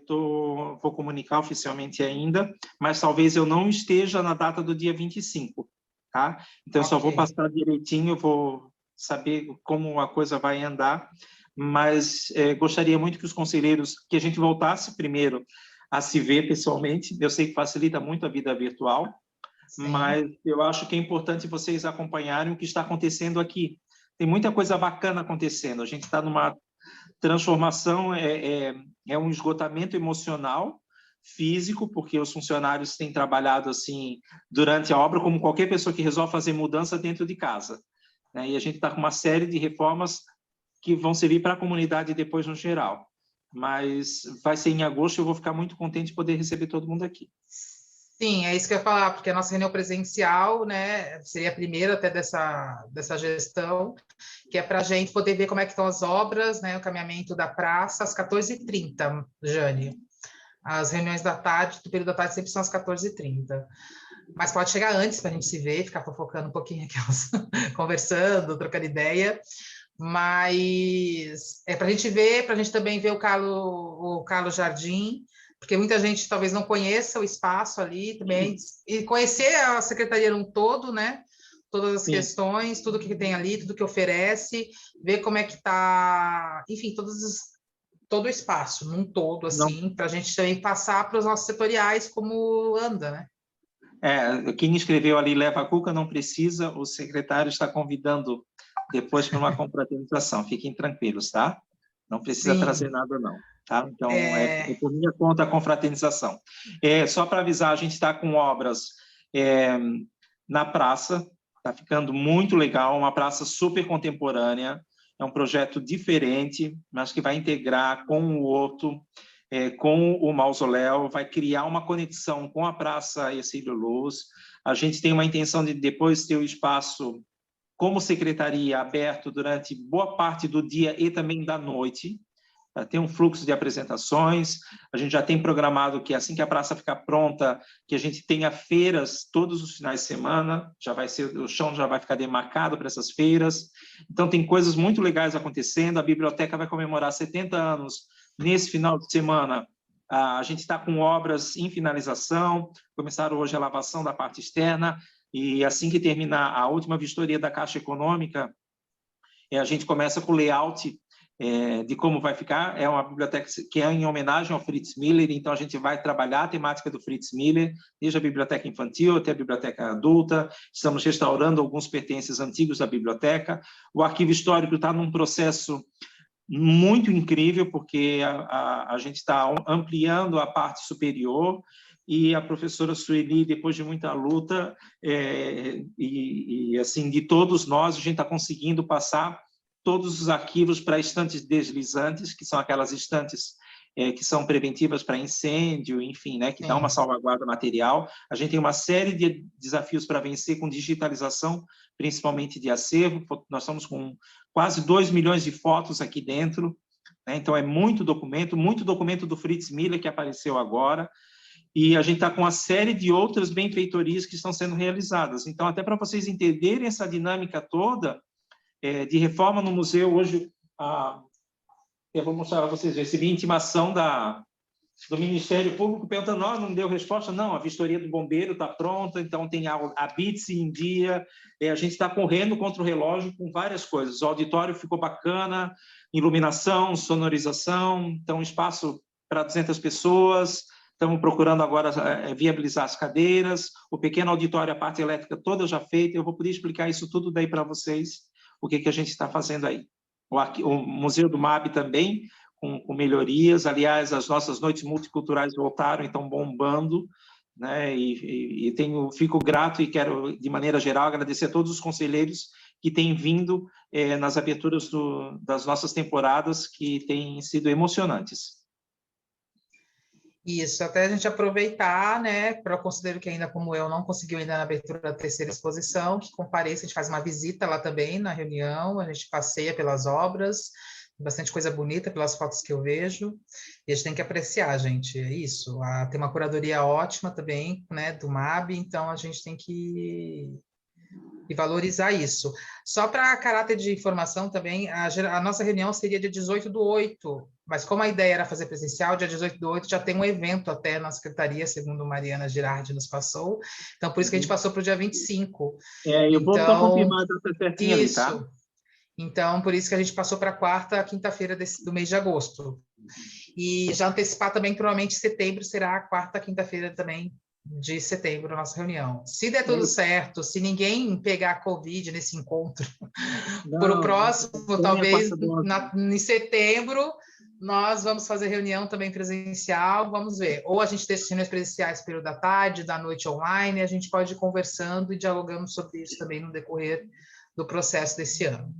D: vou comunicar oficialmente ainda, mas talvez eu não esteja na data do dia 25, tá? Então, eu só vou passar direitinho, eu vou saber como a coisa vai andar, mas gostaria muito que os conselheiros, que a gente voltasse primeiro a se ver pessoalmente. Eu sei que facilita muito a vida virtual, sim, mas eu acho que é importante vocês acompanharem o que está acontecendo aqui. Tem muita coisa bacana acontecendo. A gente está numa transformação, é um esgotamento emocional, físico, porque os funcionários têm trabalhado assim durante a obra, como qualquer pessoa que resolve fazer mudança dentro de casa, né? E a gente está com uma série de reformas que vão servir para a comunidade depois no geral. Mas vai ser em agosto, eu vou ficar muito contente de poder receber todo mundo aqui.
A: Sim, é isso que eu ia falar, porque a nossa reunião presencial, né, seria a primeira até dessa gestão, que é para a gente poder ver como é que estão as obras, né, o caminhamento da praça, às 14h30, Jane. As reuniões da tarde, do período da tarde, sempre são às 14h30. Mas pode chegar antes para a gente se ver, ficar fofocando um pouquinho aqui, conversando, trocando ideia. Mas é para a gente ver, para a gente também ver o Carlos Jardim, porque muita gente talvez não conheça o espaço ali também, e conhecer a secretaria num todo, né? Todas as questões, tudo que tem ali, tudo que oferece, ver como é que está, enfim, todo o espaço, num todo, assim, para a gente também passar para os nossos setoriais como anda, né?
D: Quem escreveu ali leva a cuca, não precisa, o secretário está convidando depois para uma confraternização, fiquem tranquilos, tá? Não precisa trazer nada, não. Tá? Então, por minha conta a confraternização. Só para avisar, a gente está com obras na praça, está ficando muito legal, uma praça super contemporânea, é um projeto diferente, mas que vai integrar com o Horto, com o mausoléu, vai criar uma conexão com a Praça Hercílio Luz. A gente tem uma intenção de depois ter o espaço como secretaria aberto durante boa parte do dia e também da noite. Tem um fluxo de apresentações, a gente já tem programado que assim que a praça ficar pronta, que a gente tenha feiras todos os finais de semana, o chão já vai ficar demarcado para essas feiras. Então tem coisas muito legais acontecendo, a biblioteca vai comemorar 70 anos nesse final de semana. A gente está com obras em finalização, começaram hoje a lavação da parte externa, e assim que terminar a última vistoria da Caixa Econômica, a gente começa com o layout de como vai ficar. É uma biblioteca que é em homenagem ao Fritz Miller, então a gente vai trabalhar a temática do Fritz Miller, desde a biblioteca infantil até a biblioteca adulta. Estamos restaurando alguns pertences antigos da biblioteca. O arquivo histórico está num processo muito incrível, porque a gente está ampliando a parte superior, e a professora Sueli, depois de muita luta, assim, de todos nós, a gente está conseguindo passar todos os arquivos para estantes deslizantes, que são aquelas estantes que são preventivas para incêndio, enfim, né, que dá uma salvaguarda material. A gente tem uma série de desafios para vencer com digitalização, principalmente de acervo. Nós estamos com quase 2 milhões de fotos aqui dentro, né? Então é muito documento do Fritz Miller que apareceu agora, e a gente está com uma série de outras benfeitorias que estão sendo realizadas. Então, até para vocês entenderem essa dinâmica toda de reforma no museu, hoje, eu vou mostrar para vocês, eu recebi intimação da do Ministério Público perguntando, não deu resposta? Não, a vistoria do bombeiro está pronta, então tem a BITS em dia, a gente está correndo contra o relógio com várias coisas. O auditório ficou bacana, iluminação, sonorização, então espaço para 200 pessoas, estamos procurando agora viabilizar as cadeiras, o pequeno auditório, a parte elétrica toda já feita, eu vou poder explicar isso tudo daí para vocês, o que a gente está fazendo aí. O Museu do MAB também, com melhorias. Aliás, as nossas noites multiculturais voltaram, então bombando, né? E fico grato e quero, de maneira geral, agradecer a todos os conselheiros que têm vindo nas aberturas das nossas temporadas, que têm sido emocionantes.
A: Isso, até a gente aproveitar, né, para o conselheiro que ainda, como eu, não conseguiu ainda na abertura da terceira exposição, que compareça, a gente faz uma visita lá também na reunião, a gente passeia pelas obras, bastante coisa bonita pelas fotos que eu vejo, e a gente tem que apreciar, gente, é isso. Tem uma curadoria ótima também, né, do MAB, então a gente tem que valorizar isso. Só para caráter de informação também, a nossa reunião seria dia 18/8, mas como a ideia era fazer presencial, dia 18/8 já tem um evento até na secretaria, segundo Mariana Girardi nos passou, então por isso que a gente passou para o dia 25.
D: Eu vou só confirmar a data certinha ali, tá?
A: Isso. Então, por isso que a gente passou para a quarta quinta-feira do mês de agosto. E já antecipar também, provavelmente, setembro será a quarta quinta-feira também de setembro, a nossa reunião. Se der tudo certo, se ninguém pegar Covid nesse encontro, para o próximo, talvez em setembro, nós vamos fazer reunião também presencial, vamos ver. Ou a gente deixa reuniões presenciais período da tarde, da noite online, a gente pode ir conversando e dialogando sobre isso também no decorrer do processo desse ano.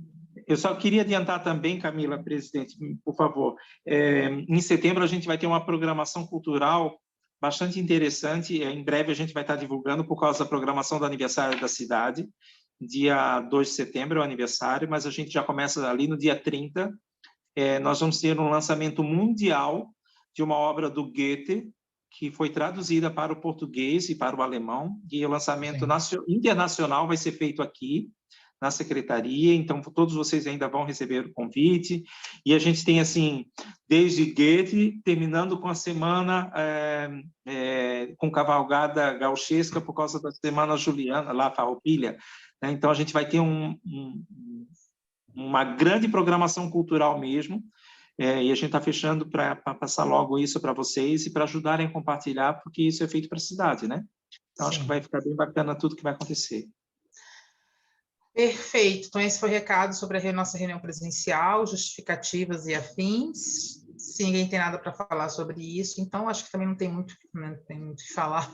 D: Eu só queria adiantar também, Camila, presidente, por favor, em setembro a gente vai ter uma programação cultural bastante interessante, em breve a gente vai estar divulgando por causa da programação do aniversário da cidade, dia 2 de setembro é o aniversário, mas a gente já começa ali no dia 30, nós vamos ter um lançamento mundial de uma obra do Goethe, que foi traduzida para o português e para o alemão, e o lançamento internacional vai ser feito aqui, na secretaria, então todos vocês ainda vão receber o convite, e a gente tem, assim, desde Goethe, terminando com a semana com cavalgada gauchesca por causa da Semana Juliana, lá, Farroupilha, né? Então a gente vai ter uma grande programação cultural mesmo, e a gente está fechando para passar logo isso para vocês e para ajudarem a compartilhar, porque isso é feito para a cidade, né? Então acho que vai ficar bem bacana tudo que vai acontecer.
A: Perfeito. Então, esse foi o recado sobre a nossa reunião presencial, justificativas e afins. Se ninguém tem nada para falar sobre isso, então acho que também não tem muito o que falar.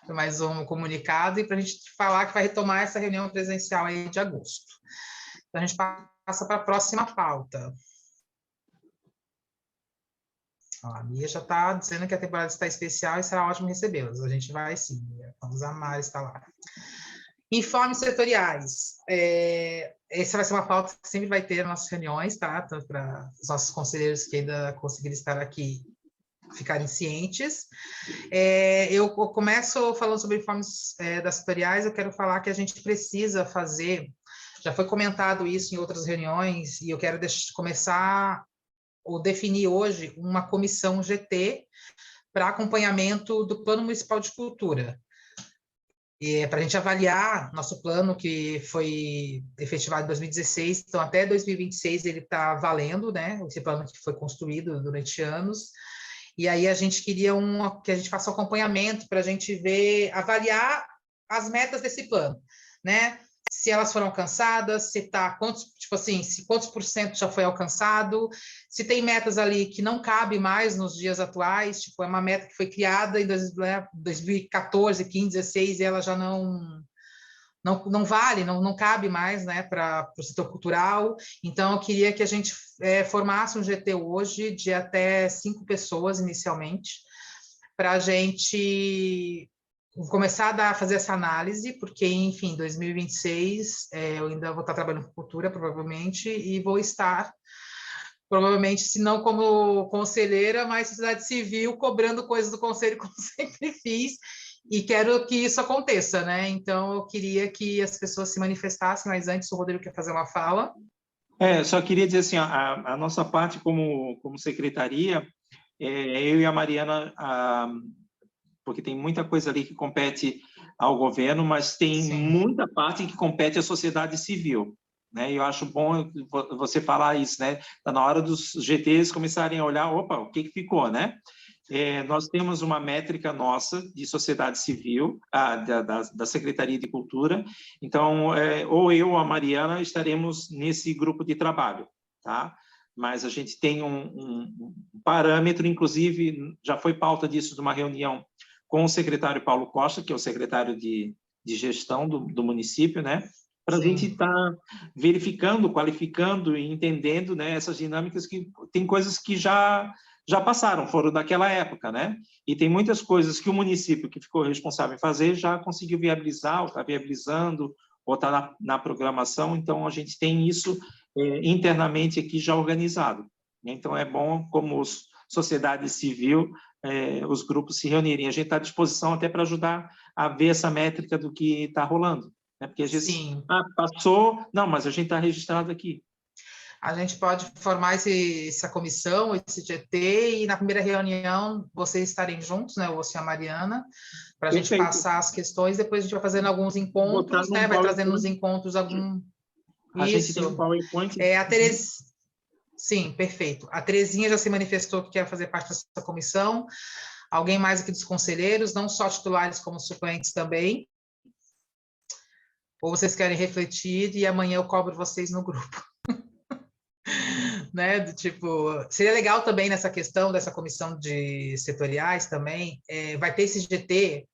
A: Foi mais um comunicado, e para a gente falar que vai retomar essa reunião presencial aí de agosto. Então, a gente passa para a próxima pauta. A Mia já está dizendo que a temporada está especial e será ótimo recebê-las. A gente vai sim, vamos amar estar lá. Informes setoriais. Essa vai ser uma pauta que sempre vai ter nas nossas reuniões, tá? Tanto para os nossos conselheiros que ainda conseguirem estar aqui ficarem cientes. Eu começo falando sobre informes das setoriais, eu quero falar que a gente precisa fazer, já foi comentado isso em outras reuniões, e eu quero começar ou definir hoje uma comissão GT para acompanhamento do Plano Municipal de Cultura. Para a gente avaliar nosso plano, que foi efetivado em 2016, então até 2026 ele está valendo, né? Esse plano que foi construído durante anos. E aí a gente queria que a gente faça um acompanhamento para a gente avaliar as metas desse plano, né? Se elas foram alcançadas, quantos por cento já foi alcançado, se tem metas ali que não cabem mais nos dias atuais, é uma meta que foi criada em 2014, 15, 16, e ela já não vale, não cabe mais, né, para o setor cultural. Então, eu queria que a gente formasse um GT hoje de até 5 pessoas inicialmente, para a gente começar a fazer essa análise, porque, enfim, 2026 eu ainda vou estar trabalhando com cultura, provavelmente, e vou estar, provavelmente, se não como conselheira, mas sociedade civil, cobrando coisas do conselho, como sempre fiz, e quero que isso aconteça, né? Então, eu queria que as pessoas se manifestassem, mas antes o Rodrigo quer fazer uma fala.
D: Só queria dizer assim, a nossa parte como secretaria, eu e a Mariana, porque tem muita coisa ali que compete ao governo, mas tem
A: Sim.
D: muita parte que compete à sociedade civil, né? E eu acho bom você falar isso, né? Tá na hora dos GTs começarem a olhar, opa, o que ficou, né? Nós temos uma métrica nossa de sociedade civil, da Secretaria de Cultura, então, ou eu ou a Mariana estaremos nesse grupo de trabalho, tá? Mas a gente tem um parâmetro, inclusive, já foi pauta disso de uma reunião com o secretário Paulo Costa, que é o secretário de gestão do município, né? Para a gente estar verificando, qualificando e entendendo, né, essas dinâmicas, que tem coisas que já passaram, foram daquela época, né? E tem muitas coisas que o município que ficou responsável em fazer já conseguiu viabilizar, ou está viabilizando, ou está na programação, então a gente tem isso internamente aqui já organizado. Então é bom, como sociedade civil, os grupos se reunirem. A gente está à disposição até para ajudar a ver essa métrica do que está rolando, né? Porque às vezes, passou, não, mas a gente está registrado aqui.
A: A gente pode formar essa comissão, esse GT, e na primeira reunião vocês estarem juntos, né, você e a Mariana, para a gente passar as questões, depois a gente vai fazendo alguns encontros, né, vai trazendo nos encontros algum...
D: A gente tem um PowerPoint.
A: A Tereza... Sim, perfeito. A Terezinha já se manifestou que quer fazer parte dessa comissão. Alguém mais aqui dos conselheiros, não só titulares como suplentes também? Ou vocês querem refletir e amanhã eu cobro vocês no grupo? Né, do tipo, seria legal também nessa questão dessa comissão de setoriais também, vai ter esse GT,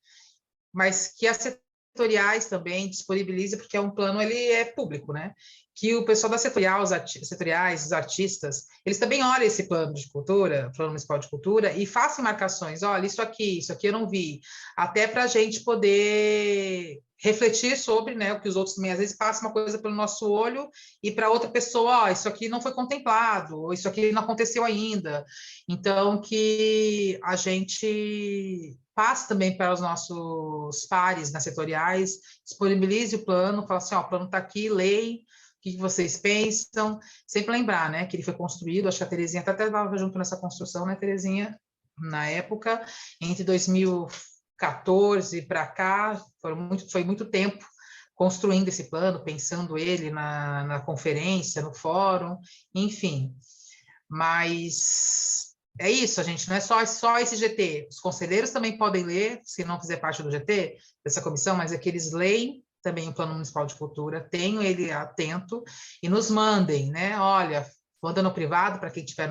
A: mas que as setoriais também disponibilize, porque é um plano, ele é público, né? Que o pessoal da setorial, setoriais, os artistas, eles também olhem esse plano de cultura, plano municipal de cultura, e façam marcações, olha, isso aqui eu não vi, até para a gente poder refletir sobre, né, o que os outros também, às vezes, passam uma coisa pelo nosso olho, e para outra pessoa, ó, isso aqui não foi contemplado, ou isso aqui não aconteceu ainda. Então, que a gente passe também para os nossos pares nas setoriais, disponibilize o plano, fala assim, ó, o plano está aqui, leia, o que vocês pensam? Sempre lembrar, né, que ele foi construído, acho que a Terezinha até estava junto nessa construção, né, Terezinha? Na época, entre 2014 para cá, foi muito tempo construindo esse plano, pensando ele na conferência, no fórum, enfim. Mas é isso, a gente, não é só esse GT. Os conselheiros também podem ler, se não fizer parte do GT, dessa comissão, mas é que eles leem também o Plano Municipal de Cultura, tenham ele atento e nos mandem, né? Olha, manda no privado para quem estiver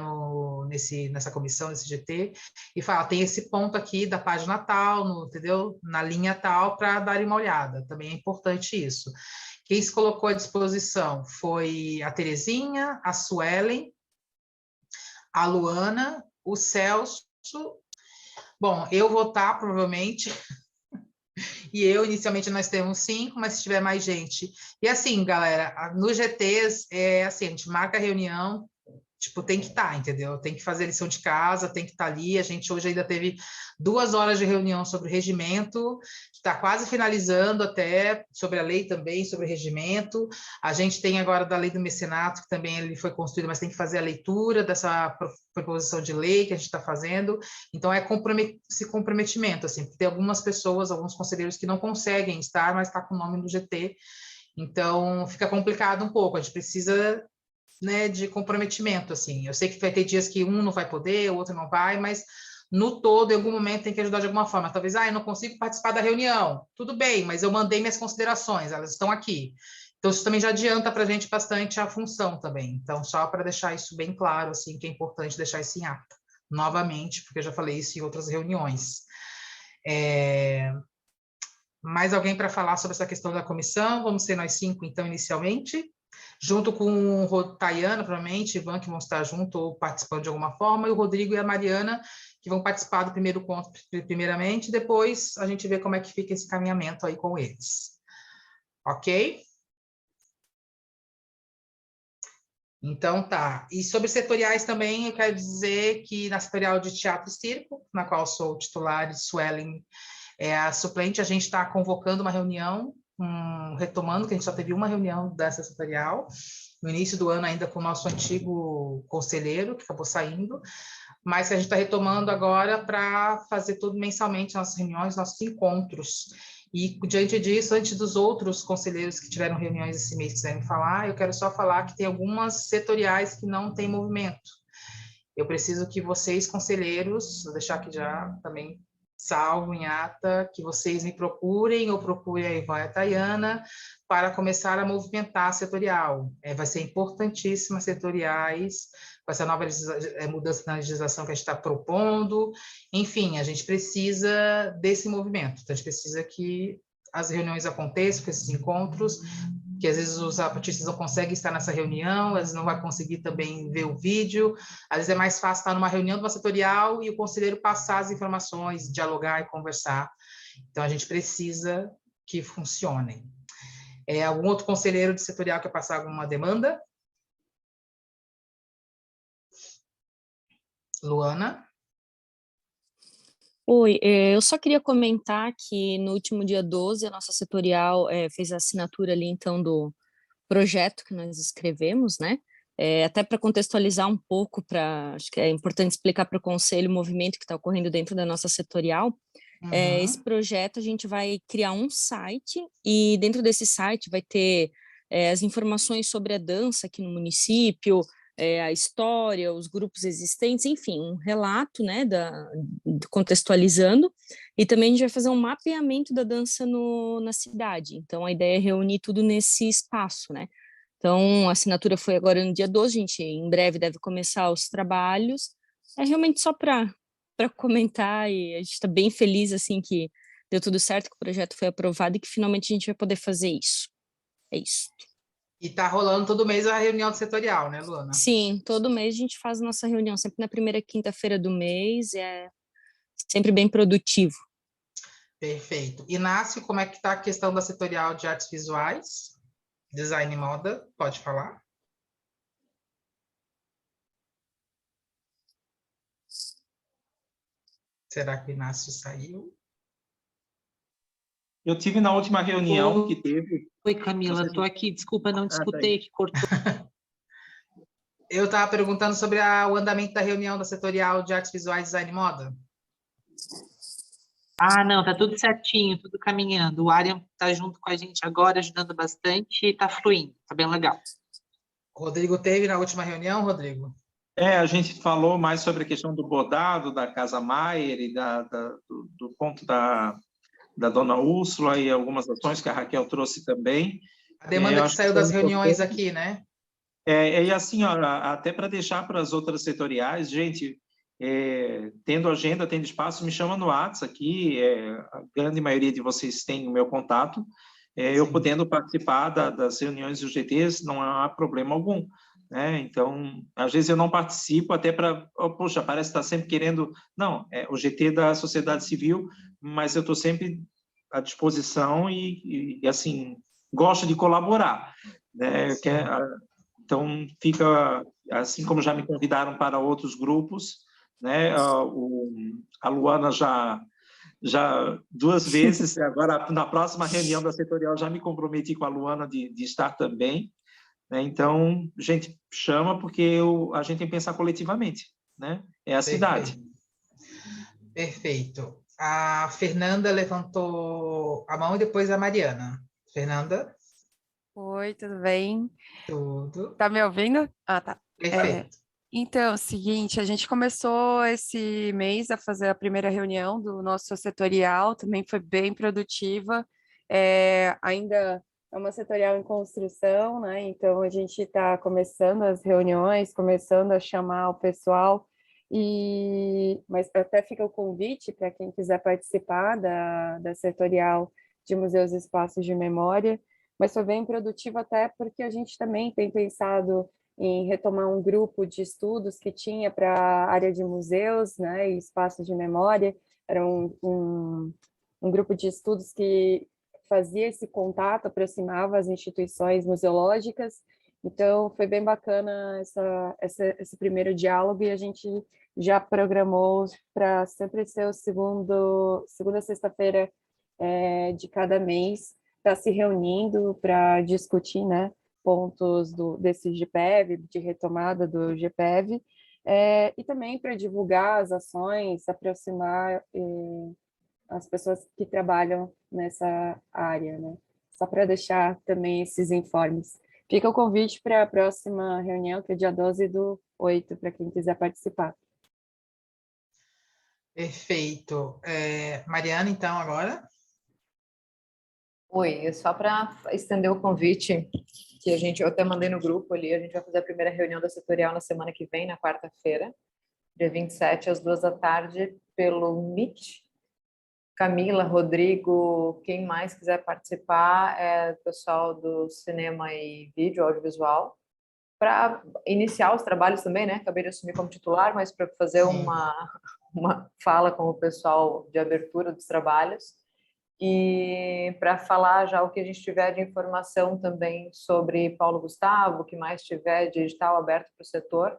A: nessa comissão, nesse GT, e fala, tem esse ponto aqui da página tal, entendeu? Na linha tal, para darem uma olhada. Também é importante isso. Quem se colocou à disposição foi a Terezinha, a Suelen, a Luana, o Celso. Bom, eu vou estar, provavelmente... E inicialmente, nós temos 5, mas se tiver mais gente. E assim, galera, no GTs, assim, a gente marca a reunião, tipo, tem que estar, entendeu? Tem que fazer lição de casa, tem que estar ali. A gente hoje ainda teve 2 horas de reunião sobre regimento, está quase finalizando até sobre a lei também, sobre regimento. A gente tem agora da lei do mecenato, que também ele foi construído, mas tem que fazer a leitura dessa proposição de lei que a gente está fazendo. Então, é esse comprometimento, assim, porque tem algumas pessoas, alguns conselheiros que não conseguem estar, mas está com o nome do GT. Então, fica complicado um pouco. A gente precisa, né, de comprometimento, assim. Eu sei que vai ter dias que um não vai poder, o outro não vai, mas no todo, em algum momento, tem que ajudar de alguma forma. Talvez, eu não consigo participar da reunião. Tudo bem, mas eu mandei minhas considerações, elas estão aqui. Então, isso também já adianta para a gente bastante a função também. Então, só para deixar isso bem claro, assim, que é importante deixar isso em ata. Novamente, porque eu já falei isso em outras reuniões. Mais alguém para falar sobre essa questão da comissão? Vamos ser nós 5, então, inicialmente? Junto com o Tayana, provavelmente, Ivan, que vão estar junto ou participando de alguma forma, e o Rodrigo e a Mariana, que vão participar do primeiro ponto primeiramente, depois a gente vê como é que fica esse caminhamento aí com eles. Ok? Então, tá. E sobre setoriais também, eu quero dizer que na setorial de teatro e circo, na qual sou titular de Suelen, a suplente, a gente está convocando uma reunião, retomando, que a gente só teve uma reunião dessa setorial, no início do ano ainda com o nosso antigo conselheiro, que acabou saindo, mas que a gente está retomando agora para fazer tudo mensalmente, nossas reuniões, nossos encontros. E, diante disso, antes dos outros conselheiros que tiveram reuniões esse mês quiserem falar, eu quero só falar que tem algumas setoriais que não têm movimento. Eu preciso que vocês, conselheiros, vou deixar aqui já também salvo em ata, que vocês me procurem ou procurem a Ivan e a Tayana para começar a movimentar a setorial. Vai ser importantíssima setoriais, com essa nova mudança na legislação que a gente está propondo. Enfim, a gente precisa desse movimento. Então, a gente precisa que as reuniões aconteçam, que esses encontros, que às vezes os zapatistas não conseguem estar nessa reunião, às vezes não vai conseguir também ver o vídeo, às vezes é mais fácil estar numa reunião de uma setorial e o conselheiro passar as informações, dialogar e conversar. Então, a gente precisa que funcionem. Algum outro conselheiro de setorial quer passar alguma demanda? Luana?
C: Oi, eu só queria comentar que no último dia 12, a nossa setorial fez a assinatura ali, então, do projeto que nós escrevemos, né? Até para contextualizar um pouco, acho que é importante explicar para o conselho o movimento que está ocorrendo dentro da nossa setorial. Esse projeto, a gente vai criar um site, e dentro desse site vai ter as informações sobre a dança aqui no município, a história, os grupos existentes, enfim, um relato, né, contextualizando, e também a gente vai fazer um mapeamento da dança na cidade. Então, a ideia é reunir tudo nesse espaço, né? Então, a assinatura foi agora no dia 12, a gente em breve deve começar os trabalhos. É realmente só para comentar, e a gente está bem feliz, assim, que deu tudo certo, que o projeto foi aprovado e que finalmente a gente vai poder fazer isso. É isso.
A: E está rolando todo mês a reunião do setorial, né, Luana?
C: Sim, todo mês a gente faz nossa reunião, sempre na primeira quinta-feira do mês, é sempre bem produtivo.
A: Perfeito. Inácio, como é que está a questão da setorial de artes visuais? Design e moda, pode falar? Será que o Inácio saiu?
D: Eu tive na última reunião que teve...
E: Oi, Camila, estou aqui. Desculpa, não te escutei, que cortou.
A: Eu estava perguntando sobre o andamento da reunião da setorial de artes visuais, design e moda.
E: Ah, não, tá tudo certinho, tudo caminhando. O Arian tá junto com a gente agora, ajudando bastante e tá fluindo, tá bem legal.
A: Rodrigo teve na última reunião, Rodrigo?
D: A gente falou mais sobre a questão do bordado, da Casa Maier e do ponto da Dona Úrsula e algumas ações que a Raquel trouxe também.
A: A demanda que saiu das reuniões aqui, né?
D: E assim, ó, até para deixar para as outras setoriais, gente, tendo agenda, tendo espaço, me chama no WhatsApp aqui, a grande maioria de vocês tem o meu contato, eu podendo participar das reuniões do GTs, não há problema algum, né? Então, às vezes eu não participo até para, poxa, parece que está sempre querendo, não, o GT da sociedade civil, mas eu estou sempre à disposição e assim, gosto de colaborar, né? Então, fica, assim como já me convidaram para outros grupos, né? A Luana já 2 vezes, agora na próxima reunião da setorial já me comprometi com a Luana de estar também, né? Então, gente, chama porque a gente tem que pensar coletivamente, né? É a cidade.
A: Perfeito. A Fernanda levantou a mão e depois a Mariana. Fernanda?
G: Oi, tudo bem?
A: Tudo.
G: Tá me ouvindo? Ah, tá.
A: Perfeito.
G: Então, é o seguinte, a gente começou esse mês a fazer a primeira reunião do nosso setorial, também foi bem produtiva. Ainda é uma setorial em construção, né? Então, a gente está começando as reuniões, começando a chamar o pessoal, mas até fica o convite para quem quiser participar da setorial de Museus e Espaços de Memória, mas foi bem produtivo até porque a gente também tem pensado em retomar um grupo de estudos que tinha para a área de museus, né, e espaços de memória. Era um grupo de estudos que fazia esse contato, aproximava as instituições museológicas. Então, foi bem bacana esse primeiro diálogo, e a gente já programou para sempre ser o segunda sexta-feira de cada mês, está se reunindo para discutir, né, pontos desse GPEV, de retomada do GPEV, e também para divulgar as ações, aproximar as pessoas que trabalham nessa área, né? Só para deixar também esses informes. Fica o convite para a próxima reunião, que é dia 12/8, para quem quiser participar.
A: Perfeito. Mariana, então, agora?
F: Oi, só para estender o convite, que eu até mandei no grupo ali, a gente vai fazer a primeira reunião da setorial na semana que vem, na quarta-feira, dia 27, às 2h, pelo Meet. Camila, Rodrigo, quem mais quiser participar, é o pessoal do cinema e vídeo, audiovisual, para iniciar os trabalhos também, né? Acabei de assumir como titular, mas para fazer uma fala com o pessoal de abertura dos trabalhos e para falar já o que a gente tiver de informação também sobre Paulo Gustavo, o que mais tiver de edital aberto para o setor.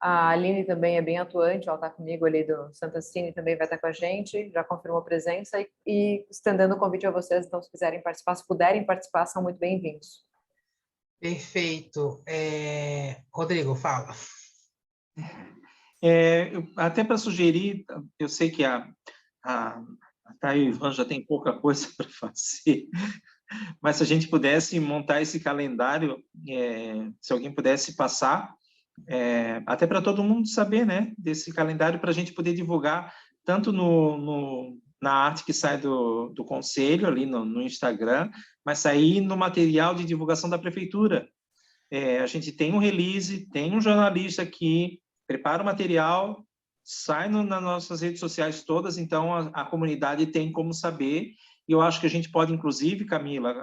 F: A Aline também é bem atuante, ela está comigo ali do Santa Cine, também vai estar com a gente, já confirmou presença e estendendo o convite a vocês, então se quiserem participar, se puderem participar, são muito bem-vindos.
A: Perfeito. Rodrigo, fala.
D: Até para sugerir, eu sei que a Thay e o Ivan já tem pouca coisa para fazer, mas se a gente pudesse montar esse calendário, se alguém pudesse passar, até para todo mundo saber, né, desse calendário, para a gente poder divulgar tanto na arte que sai do Conselho, ali no Instagram, mas sair no material de divulgação da Prefeitura. A gente tem um release, tem um jornalista que prepara o material, sai nas nossas redes sociais todas, então a comunidade tem como saber, e eu acho que a gente pode, inclusive, Camila,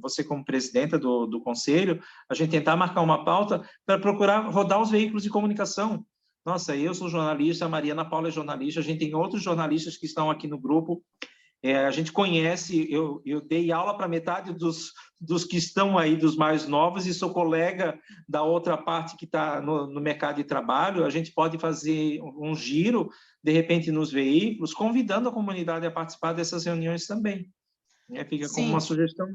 D: você como presidenta do Conselho, a gente tentar marcar uma pauta para procurar rodar os veículos de comunicação. Nossa, eu sou jornalista, a Mariana Paula é jornalista, a gente tem outros jornalistas que estão aqui no grupo, a gente conhece, eu dei aula para metade dos que estão aí, dos mais novos, e sou colega da outra parte que está no mercado de trabalho. A gente pode fazer um giro, de repente, nos veículos, convidando a comunidade a participar dessas reuniões também. Fica como uma sugestão.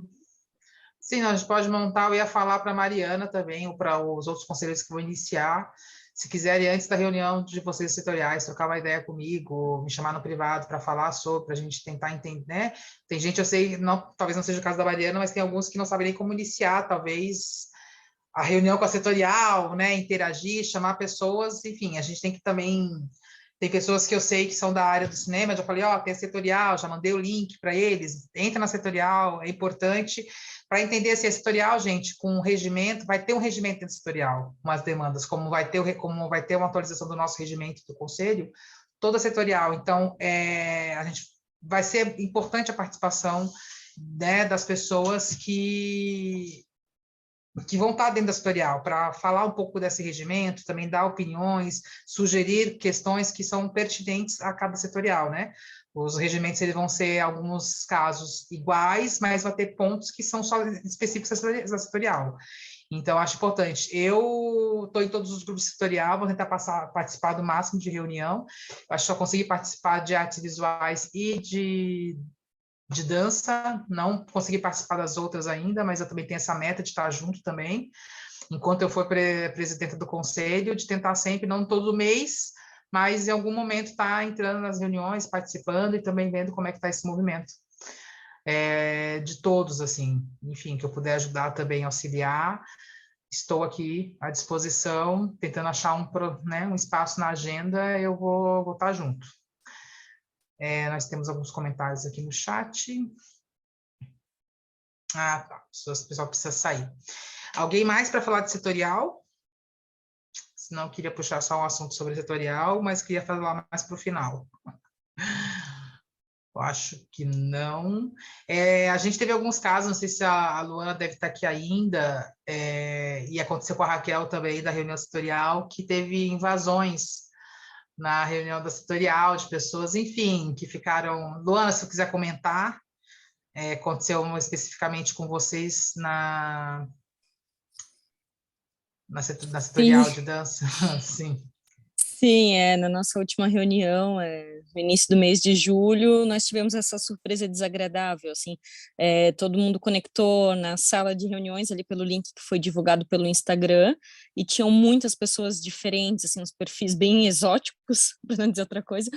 A: Sim, a gente pode montar, eu ia falar para a Mariana também, ou para os outros conselheiros que vão iniciar, se quiserem, antes da reunião de vocês setoriais, trocar uma ideia comigo, me chamar no privado para falar sobre, para a gente tentar entender, né? Tem gente, eu sei, talvez não seja o caso da Mariana, mas tem alguns que não sabem nem como iniciar, talvez, a reunião com a setorial, né? Interagir, chamar pessoas, enfim, a gente tem que também... Tem pessoas que eu sei que são da área do cinema, já falei, tem a setorial, já mandei o link para eles, entra na setorial, é importante para entender se é setorial, gente, com um regimento, vai ter um regimento dentro do setorial, umas demandas, como vai ter uma atualização do nosso regimento do Conselho, toda setorial. Então, a gente vai ser importante a participação, né, das pessoas que vão estar dentro da setorial, para falar um pouco desse regimento, também dar opiniões, sugerir questões que são pertinentes a cada setorial, né? Os regimentos eles vão ser, em alguns casos, iguais, mas vai ter pontos que são só específicos da setorial. Então, acho importante. Eu estou em todos os grupos setorial, vou tentar participar do máximo de reunião. Acho que só consegui participar de artes visuais e de dança, não consegui participar das outras ainda, mas eu também tenho essa meta de estar junto também, enquanto eu for presidenta do conselho, de tentar sempre, não todo mês, mas em algum momento estar entrando nas reuniões, participando e também vendo como é que está esse movimento. De todos, assim, enfim, que eu puder ajudar também, auxiliar, estou aqui à disposição, tentando achar um espaço na agenda, eu vou estar junto. Nós temos alguns comentários aqui no chat. Tá. O pessoal precisa sair. Alguém mais para falar de setorial? Senão eu queria puxar só um assunto sobre setorial, mas queria falar mais para o final. Eu acho que não. A gente teve alguns casos, não sei se a Luana deve estar aqui ainda, e aconteceu com a Raquel também, da reunião setorial, que teve invasões na reunião da setorial, de pessoas, enfim, que ficaram... Luana, se você quiser comentar, aconteceu especificamente com vocês na setorial de dança, sim.
C: Sim, na nossa última reunião, no início do mês de julho, nós tivemos essa surpresa desagradável, assim, todo mundo conectou na sala de reuniões ali pelo link que foi divulgado pelo Instagram, e tinham muitas pessoas diferentes, assim, uns perfis bem exóticos, para não dizer outra coisa,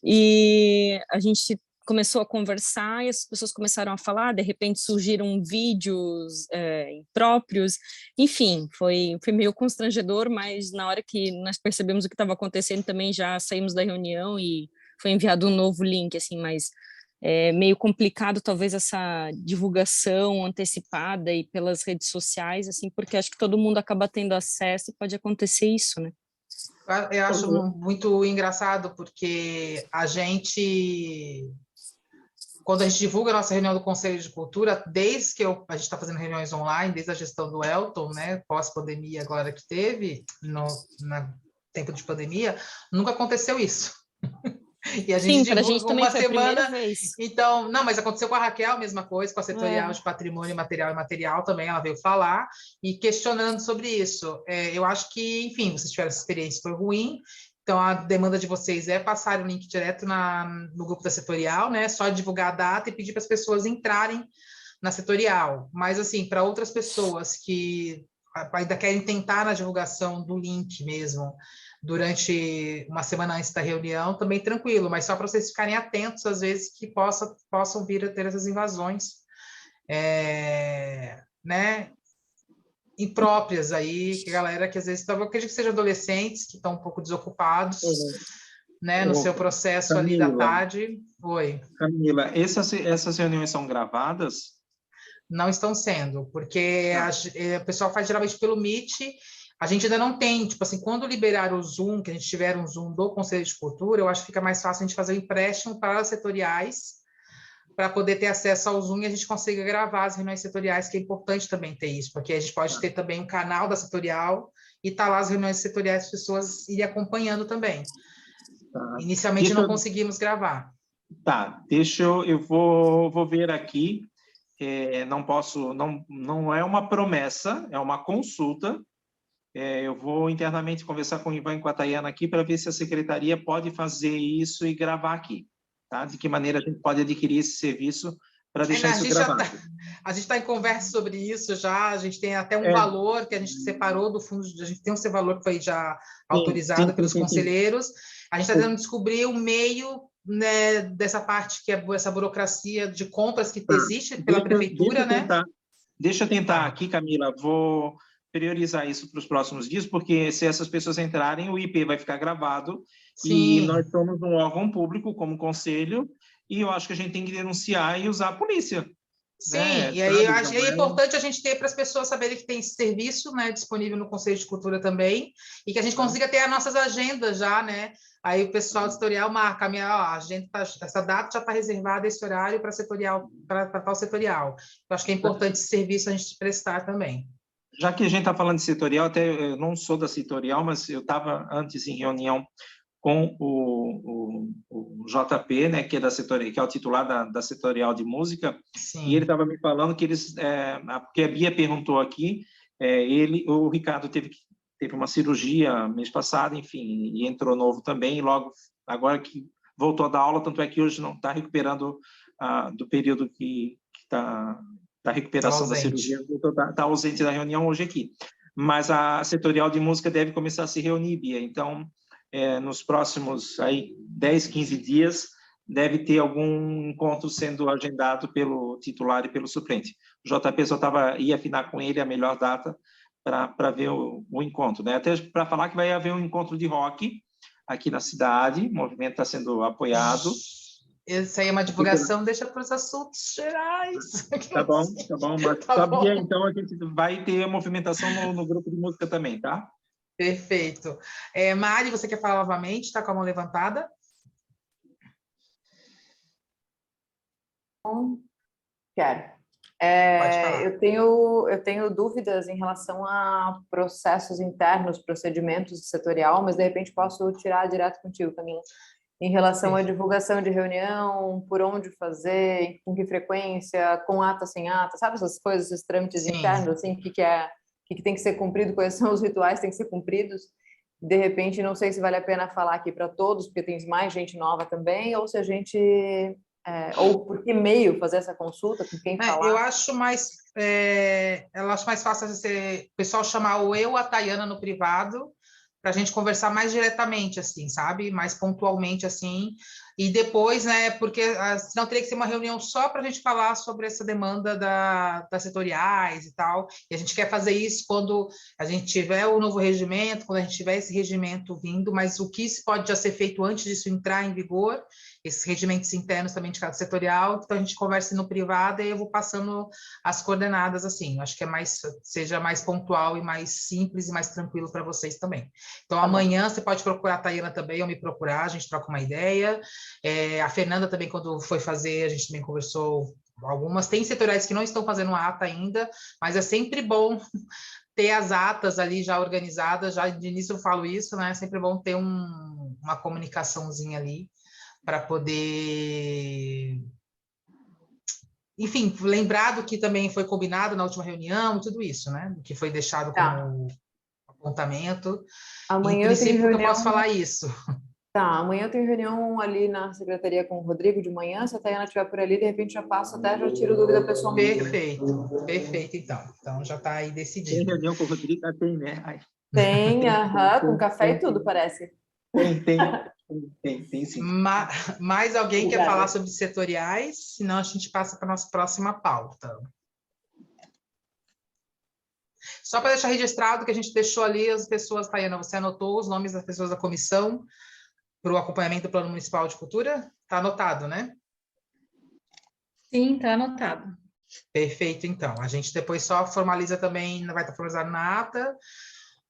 C: e a gente começou a conversar e as pessoas começaram a falar, de repente surgiram vídeos impróprios, enfim, foi meio constrangedor, mas na hora que nós percebemos o que estava acontecendo também já saímos da reunião e foi enviado um novo link, assim, mas é meio complicado talvez essa divulgação antecipada e pelas redes sociais, assim, porque acho que todo mundo acaba tendo acesso e pode acontecer isso, né?
A: Eu acho muito engraçado, porque quando a gente divulga a nossa reunião do Conselho de Cultura, desde que a gente está fazendo reuniões online, desde a gestão do Elton, né, pós-pandemia agora que teve, no tempo de pandemia, nunca aconteceu isso. E a gente
C: Sim, para a gente
A: divulga
C: também
A: uma
C: foi a primeira
A: semana.
C: vez.
A: Então, não, mas aconteceu com a Raquel, a mesma coisa, com a setorial de patrimônio material e material também, ela veio falar e questionando sobre isso. Eu acho que, enfim, vocês tiveram essa experiência, foi ruim, então a demanda de vocês é passar o link direto no grupo da setorial, né? Só divulgar a data e pedir para as pessoas entrarem na setorial. Mas, assim, para outras pessoas que ainda querem tentar na divulgação do link mesmo, durante uma semana antes da reunião, também tranquilo, mas só para vocês ficarem atentos, às vezes, que possam vir a ter essas invasões, né, impróprias aí, que a galera que às vezes, eu acredito que sejam adolescentes, que estão um pouco desocupados, né, no seu processo ali da tarde. Oi.
D: Camila, essas reuniões são gravadas?
A: Não estão sendo, porque o pessoal faz geralmente pelo Meet. A gente ainda não tem, tipo assim, quando liberar o Zoom, que a gente tiver um Zoom do Conselho de Cultura, eu acho que fica mais fácil a gente fazer o empréstimo para as setoriais, para poder ter acesso ao Zoom e a gente consiga gravar as reuniões setoriais, que é importante também ter isso, porque a gente pode ter também um canal da setorial e tá lá as reuniões setoriais, as pessoas irem acompanhando também. Inicialmente não conseguimos gravar.
D: Tá, eu vou ver aqui, não é uma promessa, é uma consulta. Eu vou internamente conversar com o Ivan e com a Tayana aqui para ver se a secretaria pode fazer isso e gravar aqui, tá? De que maneira a gente pode adquirir esse serviço para deixar isso gravado.
A: A gente está em conversa sobre isso já, a gente tem até um valor que a gente separou do fundo, a gente tem um valor que foi já autorizado pelos conselheiros, a gente está tentando descobrir o meio, né, dessa parte que é essa burocracia de compras que existe pela prefeitura, né?
D: Deixa eu tentar aqui, Camila, vou priorizar isso para os próximos dias, porque se essas pessoas entrarem, o IP vai ficar gravado. Sim. E nós somos um órgão público como conselho, e eu acho que a gente tem que denunciar e usar a polícia.
A: Sim, né? E aí eu acho que é importante a gente ter para as pessoas saberem que tem esse serviço, né, disponível no Conselho de Cultura também, e que a gente consiga ter as nossas agendas já, né? Aí o pessoal do setorial marca, a agenda essa data já está reservada, esse horário para setorial, para tal setorial. Eu acho que é importante esse serviço a gente prestar também.
D: Já que a gente está falando de setorial, até eu não sou da setorial, mas eu estava antes em reunião com o JP, né, que é da setorial, que é o titular da setorial de música. Sim. E ele estava me falando que porque a Bia perguntou aqui, o Ricardo teve uma cirurgia mês passado, enfim, e entrou novo também, e logo agora que voltou a dar aula, tanto é que hoje não está recuperando do período que está da recuperação da cirurgia, está ausente da reunião hoje aqui. Mas a setorial de música deve começar a se reunir, Bia. Então, nos próximos 10, 15 dias, deve ter algum encontro sendo agendado pelo titular e pelo suplente. O JP só ia afinar com ele a melhor data para ver o encontro, né? Até para falar que vai haver um encontro de rock aqui na cidade, o movimento está sendo apoiado.
A: Essa aí é uma divulgação, deixa para os assuntos gerais.
D: Tá bom, mas sabia, então a gente vai ter movimentação no grupo de música também, tá?
A: Perfeito. Mari, você quer falar novamente? Está com a mão levantada?
F: Quero. Eu tenho dúvidas em relação a processos internos, procedimentos setorial, mas de repente posso tirar direto contigo, Camila. Em relação à divulgação de reunião, por onde fazer, com que frequência, com ata, sem ata, sabe essas coisas, esses trâmites internos, assim, o que tem que ser cumprido, quais são os rituais que têm que ser cumpridos. De repente, não sei se vale a pena falar aqui para todos, porque tem mais gente nova também, ou se a gente... ou por que e-mail fazer essa consulta, com quem falar.
A: Eu acho mais fácil o pessoal chamar ou eu ou a Tayana no privado, para a gente conversar mais diretamente, assim, sabe? Mais pontualmente, assim. E depois, né? Porque senão teria que ser uma reunião só para a gente falar sobre essa demanda das setoriais e tal. E a gente quer fazer isso quando a gente tiver o novo regimento, quando a gente tiver esse regimento vindo, mas o que pode já ser feito antes disso entrar em vigor, esses regimentos internos também de cada setorial, então a gente conversa no privado e eu vou passando as coordenadas, assim. Acho que seja mais pontual e mais simples e mais tranquilo para vocês também. Então, amanhã você pode procurar a Tayana também, ou me procurar, a gente troca uma ideia. A Fernanda também, quando foi fazer, a gente também conversou algumas. Tem setoriais que não estão fazendo ata ainda, mas é sempre bom ter as atas ali já organizadas, já de início eu falo isso, né? É sempre bom ter uma comunicaçãozinha ali para poder... Enfim, lembrado que também foi combinado na última reunião, tudo isso, né? Que foi deixado como apontamento.
F: Amanhã
A: em princípio, eu posso falar isso.
F: Tá, amanhã eu tenho reunião ali na secretaria com o Rodrigo de manhã. Se a Tayana estiver por ali, de repente já passo até, já tiro dúvida pessoalmente.
A: Perfeito, então. Então já está aí
D: Tem
A: decidido.
D: reunião com o Rodrigo? Tem, né? Ai.
F: Tem, com café e tudo, parece.
D: Tem sim.
A: Mais alguém quer falar sobre setoriais? Senão a gente passa para a nossa próxima pauta. Só para deixar registrado que a gente deixou ali as pessoas, Tayana, você anotou os nomes das pessoas da comissão para o acompanhamento do Plano Municipal de Cultura? Está anotado, né?
B: Sim, está anotado.
A: Perfeito, então. A gente depois só formaliza também, vai estar formalizado na ata,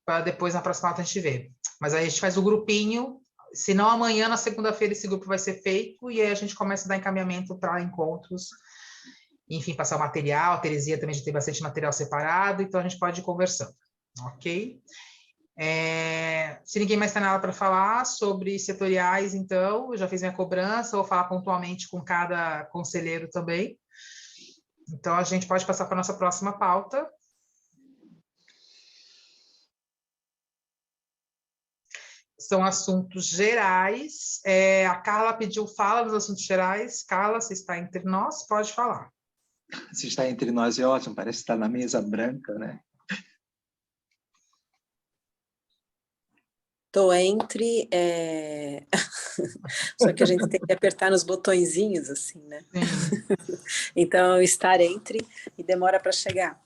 A: para depois na próxima ata a gente ver. Mas aí a gente faz o grupinho, se não amanhã, na segunda-feira, esse grupo vai ser feito, e aí a gente começa a dar encaminhamento para encontros, enfim, passar o material. A Teresia também já tem bastante material separado, então a gente pode ir conversando, ok? Se ninguém mais tem nada para falar sobre setoriais, então, eu já fiz minha cobrança, vou falar pontualmente com cada conselheiro também. Então, a gente pode passar para a nossa próxima pauta. São assuntos gerais. A Carla pediu fala nos assuntos gerais. Carla, você está entre nós, pode falar.
D: Se está entre nós é ótimo, parece que está na mesa branca, né?
H: Estou entre... Só que a gente tem que apertar nos botõezinhos, assim, né? Então, estar entre e demora para chegar.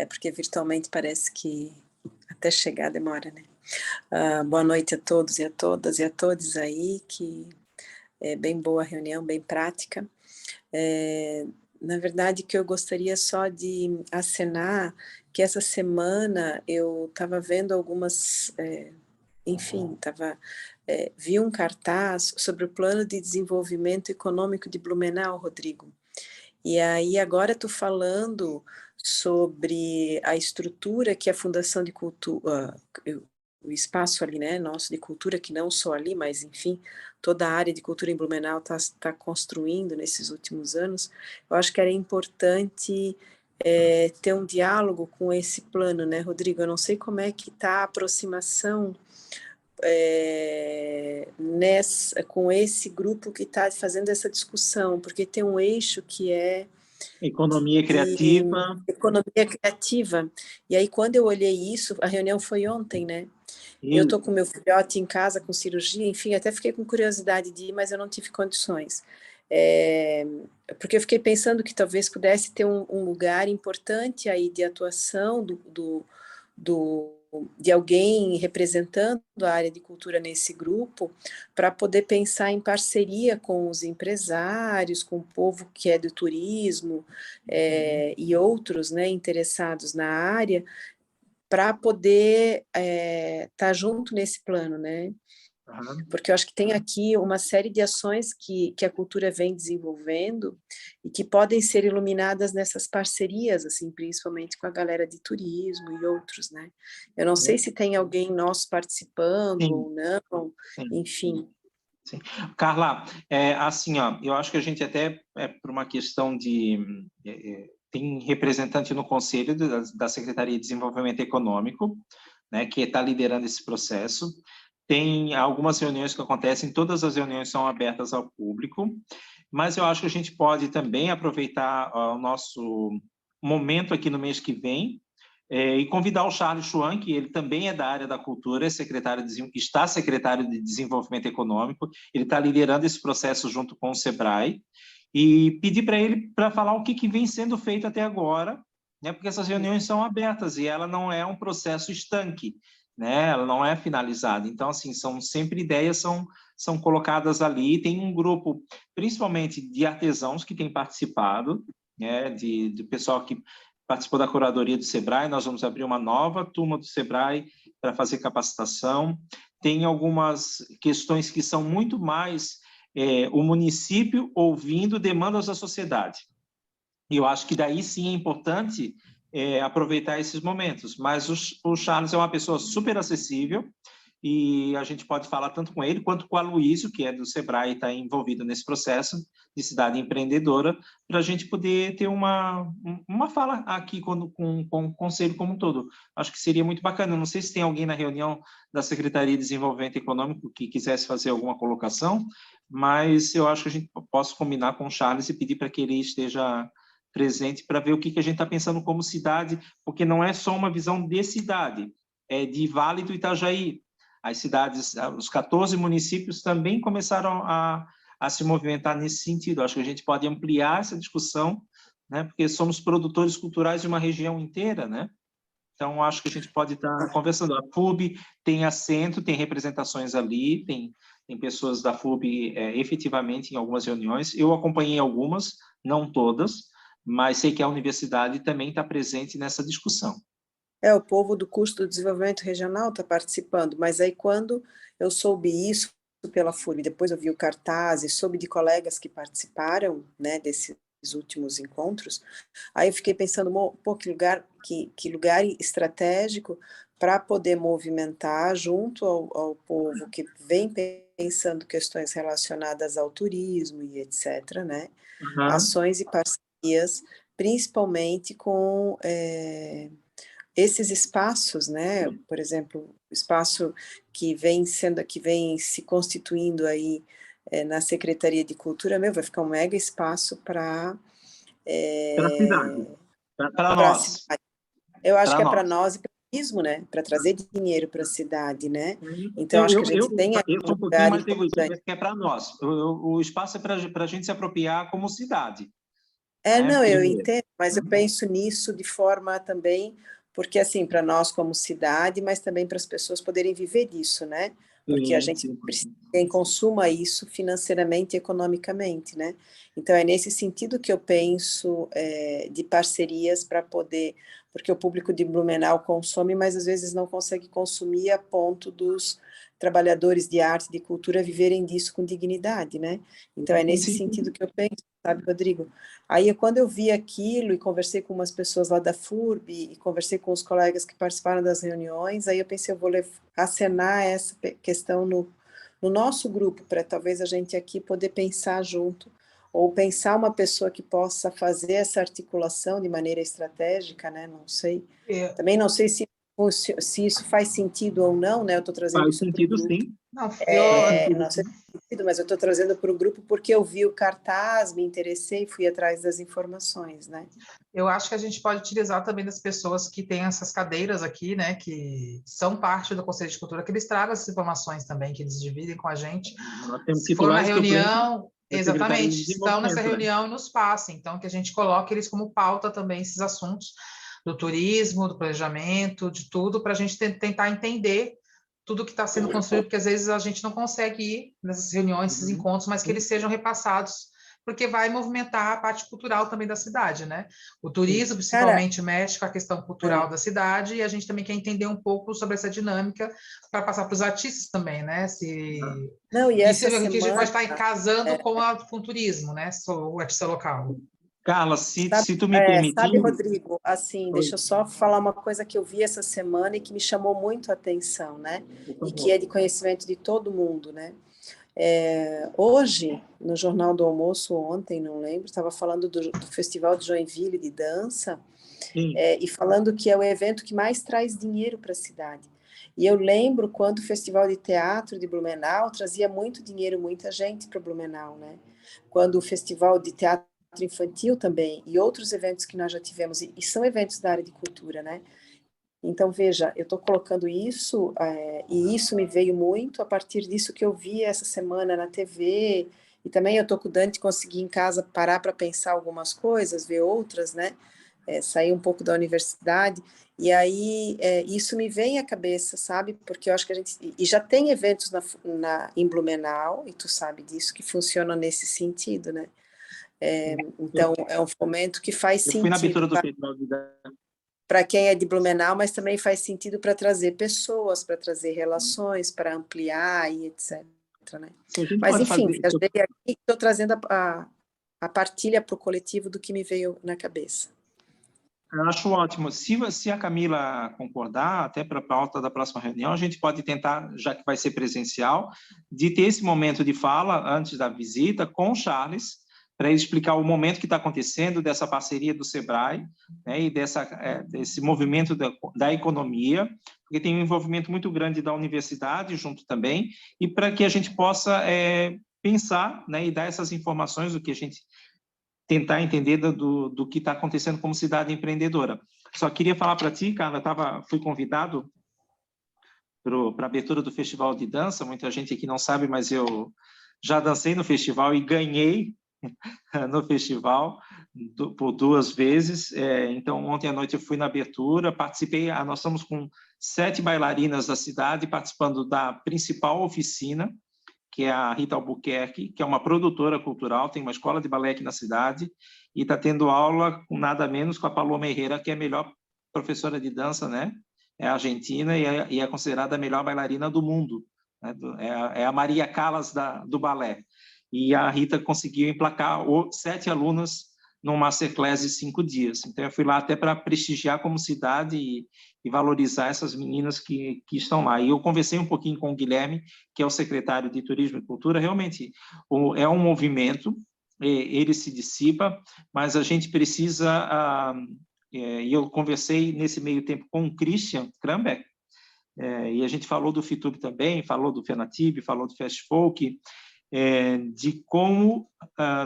H: Porque virtualmente parece que até chegar demora, né? Boa noite a todos e a todas e a todos aí, que é bem boa a reunião, bem prática. Na verdade, que eu gostaria só de acenar que essa semana eu estava vendo algumas... enfim, vi um cartaz sobre o Plano de Desenvolvimento Econômico de Blumenau, Rodrigo. E aí agora estou falando sobre a estrutura que a Fundação de Cultura, o espaço ali, né, nosso de cultura, que não só ali, mas enfim, toda a área de cultura em Blumenau está construindo nesses últimos anos. Eu acho que era importante ter um diálogo com esse plano, né, Rodrigo? Eu não sei como é que está a aproximação com esse grupo que está fazendo essa discussão, porque tem um eixo que é
D: economia criativa.
H: Economia criativa. E aí, quando eu olhei isso, a reunião foi ontem, né? Eu estou com meu filhote em casa com cirurgia, enfim, até fiquei com curiosidade de ir, mas eu não tive condições. Porque eu fiquei pensando que talvez pudesse ter um lugar importante aí de atuação de alguém representando a área de cultura nesse grupo, para poder pensar em parceria com os empresários, com o povo que é do turismo e outros, né, interessados na área, para poder estar junto nesse plano, né? Porque eu acho que tem aqui uma série de ações que a cultura vem desenvolvendo e que podem ser iluminadas nessas parcerias, assim, principalmente com a galera de turismo e outros, né? Eu não sei se tem alguém nosso participando ou não, enfim.
D: Sim. Carla, assim, ó, eu acho que a gente até, por uma questão de... tem representante no Conselho da Secretaria de Desenvolvimento Econômico, né, que está liderando esse processo. Tem algumas reuniões que acontecem, todas as reuniões são abertas ao público, mas eu acho que a gente pode também aproveitar o nosso momento aqui no mês que vem e convidar o Charles Chuan, que ele também é da área da cultura, está secretário de Desenvolvimento Econômico, ele está liderando esse processo junto com o SEBRAE, e pedir para ele para falar o que vem sendo feito até agora, né, porque essas reuniões são abertas e ela não é um processo estanque, né, ela não é finalizada. Então, assim, sempre ideias são colocadas ali. Tem um grupo, principalmente de artesãos que tem participado, né, de pessoal que participou da curadoria do SEBRAE. Nós vamos abrir uma nova turma do SEBRAE para fazer capacitação. Tem algumas questões que são muito mais o município ouvindo demandas da sociedade. E eu acho que daí sim é importante aproveitar esses momentos. Mas o Charles é uma pessoa super acessível, e a gente pode falar tanto com ele quanto com a Aloysio, que é do SEBRAE e está envolvido nesse processo de cidade empreendedora, para a gente poder ter uma fala aqui com o Conselho como um todo. Acho que seria muito bacana. Não sei se tem alguém na reunião da Secretaria de Desenvolvimento Econômico que quisesse fazer alguma colocação, mas eu acho que a gente possa combinar com o Charles e pedir para que ele esteja presente para ver o que a gente está pensando como cidade, porque não é só uma visão de cidade, é de Vale do Itajaí. As cidades, os 14 municípios também começaram a se movimentar nesse sentido. Acho que a gente pode ampliar essa discussão, né, porque somos produtores culturais de uma região inteira, né? Então, acho que a gente pode estar conversando. A FUB tem assento, tem representações ali, tem pessoas da FUB efetivamente em algumas reuniões. Eu acompanhei algumas, não todas, mas sei que a universidade também está presente nessa discussão.
H: O povo do curso do desenvolvimento regional está participando, mas aí quando eu soube isso pela FURB, depois eu vi o cartaz e soube de colegas que participaram, né, desses últimos encontros, aí eu fiquei pensando, pô, que lugar estratégico para poder movimentar junto ao povo que vem pensando questões relacionadas ao turismo e etc., né, ações e parcerias, principalmente com esses espaços, né? Por exemplo, o espaço que vem se constituindo aí na Secretaria de Cultura, vai ficar um mega espaço para
D: a cidade, para nós.
H: Eu acho que é para nós e para o turismo, né? Para trazer dinheiro para a cidade, né? Então, acho que a gente tem
D: aqui um pouquinho mais egoísta, que é para nós. O espaço é para a gente se apropriar como cidade.
H: Não, eu entendo, mas eu penso nisso de forma também, porque assim, para nós como cidade, mas também para as pessoas poderem viver disso, né? Porque a gente precisa que quem consuma isso financeiramente e economicamente, né? Então, é nesse sentido que eu penso de parcerias para poder, porque o público de Blumenau consome, mas às vezes não consegue consumir a ponto dos trabalhadores de arte e de cultura viverem disso com dignidade, né? Então, é nesse sentido que eu penso, sabe, Rodrigo? Aí, quando eu vi aquilo e conversei com umas pessoas lá da FURB e conversei com os colegas que participaram das reuniões, aí eu pensei, eu vou acenar essa questão no nosso grupo, para talvez a gente aqui poder pensar junto, ou pensar uma pessoa que possa fazer essa articulação de maneira estratégica, né? Não sei. Também não sei se isso faz sentido ou não, né? Eu estou trazendo isso para o grupo. Faz sentido, sim. Não sei se faz sentido, mas eu estou trazendo para o grupo porque eu vi o cartaz, me interessei e fui atrás das informações, né?
A: Eu acho que a gente pode utilizar também das pessoas que têm essas cadeiras aqui, né, que são parte do Conselho de Cultura, que eles tragam essas informações também, que eles dividem com a gente. Se for na reunião, exatamente, estão nessa reunião e nos passem, então que a gente coloque eles como pauta também, esses assuntos do turismo, do planejamento, de tudo, para a gente tentar entender tudo que está sendo construído, porque às vezes a gente não consegue ir nessas reuniões, esses encontros, mas que eles sejam repassados, porque vai movimentar a parte cultural também da cidade, né? O turismo, principalmente, mexe com a questão cultural da cidade, e a gente também quer entender um pouco sobre essa dinâmica para passar para os artistas também, né?
H: Não, e essa
A: semana... que a gente pode estar casando com o turismo, né? O artista local.
D: Carla, se tu me permitir...
H: Sabe, Rodrigo, assim, deixa eu só falar uma coisa que eu vi essa semana e que me chamou muito a atenção, né? E que é de conhecimento de todo mundo, né? Hoje, no Jornal do Almoço, ontem, não lembro, estava falando do Festival de Joinville de Dança, e falando que é o evento que mais traz dinheiro para a cidade. E eu lembro quando o Festival de Teatro de Blumenau trazia muito dinheiro, muita gente para Blumenau, né? Quando o Festival de Teatro Infantil também, e outros eventos que nós já tivemos, e são eventos da área de cultura, né? Então, veja, eu estou colocando isso, e isso me veio muito a partir disso que eu vi essa semana na TV, e também eu estou com o Dante, consegui em casa parar para pensar algumas coisas, ver outras, né? Sair um pouco da universidade, e aí isso me vem à cabeça, sabe? Porque eu acho que a gente... E já tem eventos em Blumenau, e tu sabe disso, que funcionam nesse sentido, né? Então, é um fomento que faz
D: Eu fui na abertura
H: sentido
D: do Festival de Dança.
H: para quem é de Blumenau, mas também faz sentido para trazer pessoas, para trazer relações, para ampliar e etc. Né?
D: Se a gente
H: Mas,
D: pode
H: enfim,
D: fazer...
H: viajei aqui e estou trazendo a partilha para o coletivo do que me veio na cabeça.
D: Eu acho ótimo. Se a Camila concordar, até para a pauta da próxima reunião, a gente pode tentar, já que vai ser presencial, de ter esse momento de fala antes da visita com o Charles, para ele explicar o momento que está acontecendo dessa parceria do SEBRAE, né, e desse movimento da economia, porque tem um envolvimento muito grande da universidade junto também, e para que a gente possa pensar, né, e dar essas informações do que a gente tentar entender do que está acontecendo como cidade empreendedora. Só queria falar para ti, Carla, fui convidado para a abertura do Festival de Dança, muita gente aqui não sabe, mas eu já dancei no festival e ganhei no festival por 2 vezes. Então, ontem à noite eu fui na abertura, participei, nós estamos com 7 bailarinas da cidade participando da principal oficina, que é a Rita Albuquerque, que é uma produtora cultural, tem uma escola de balé aqui na cidade, e está tendo aula com nada menos com a Paloma Herrera, que é a melhor professora de dança, né? É argentina e é considerada a melhor bailarina do mundo, né? É a Maria Callas do balé. E a Rita conseguiu emplacar 7 alunas num masterclass de 5 dias. Então, eu fui lá até para prestigiar como cidade e valorizar essas meninas que estão lá. E eu conversei um pouquinho com o Guilherme, que é o secretário de Turismo e Cultura. Realmente, é um movimento, ele se dissipa, mas a gente precisa... E eu conversei nesse meio tempo com o Christian Krambeck, e a gente falou do FITUB também, falou do FENATIB, falou do Fast Folk, de como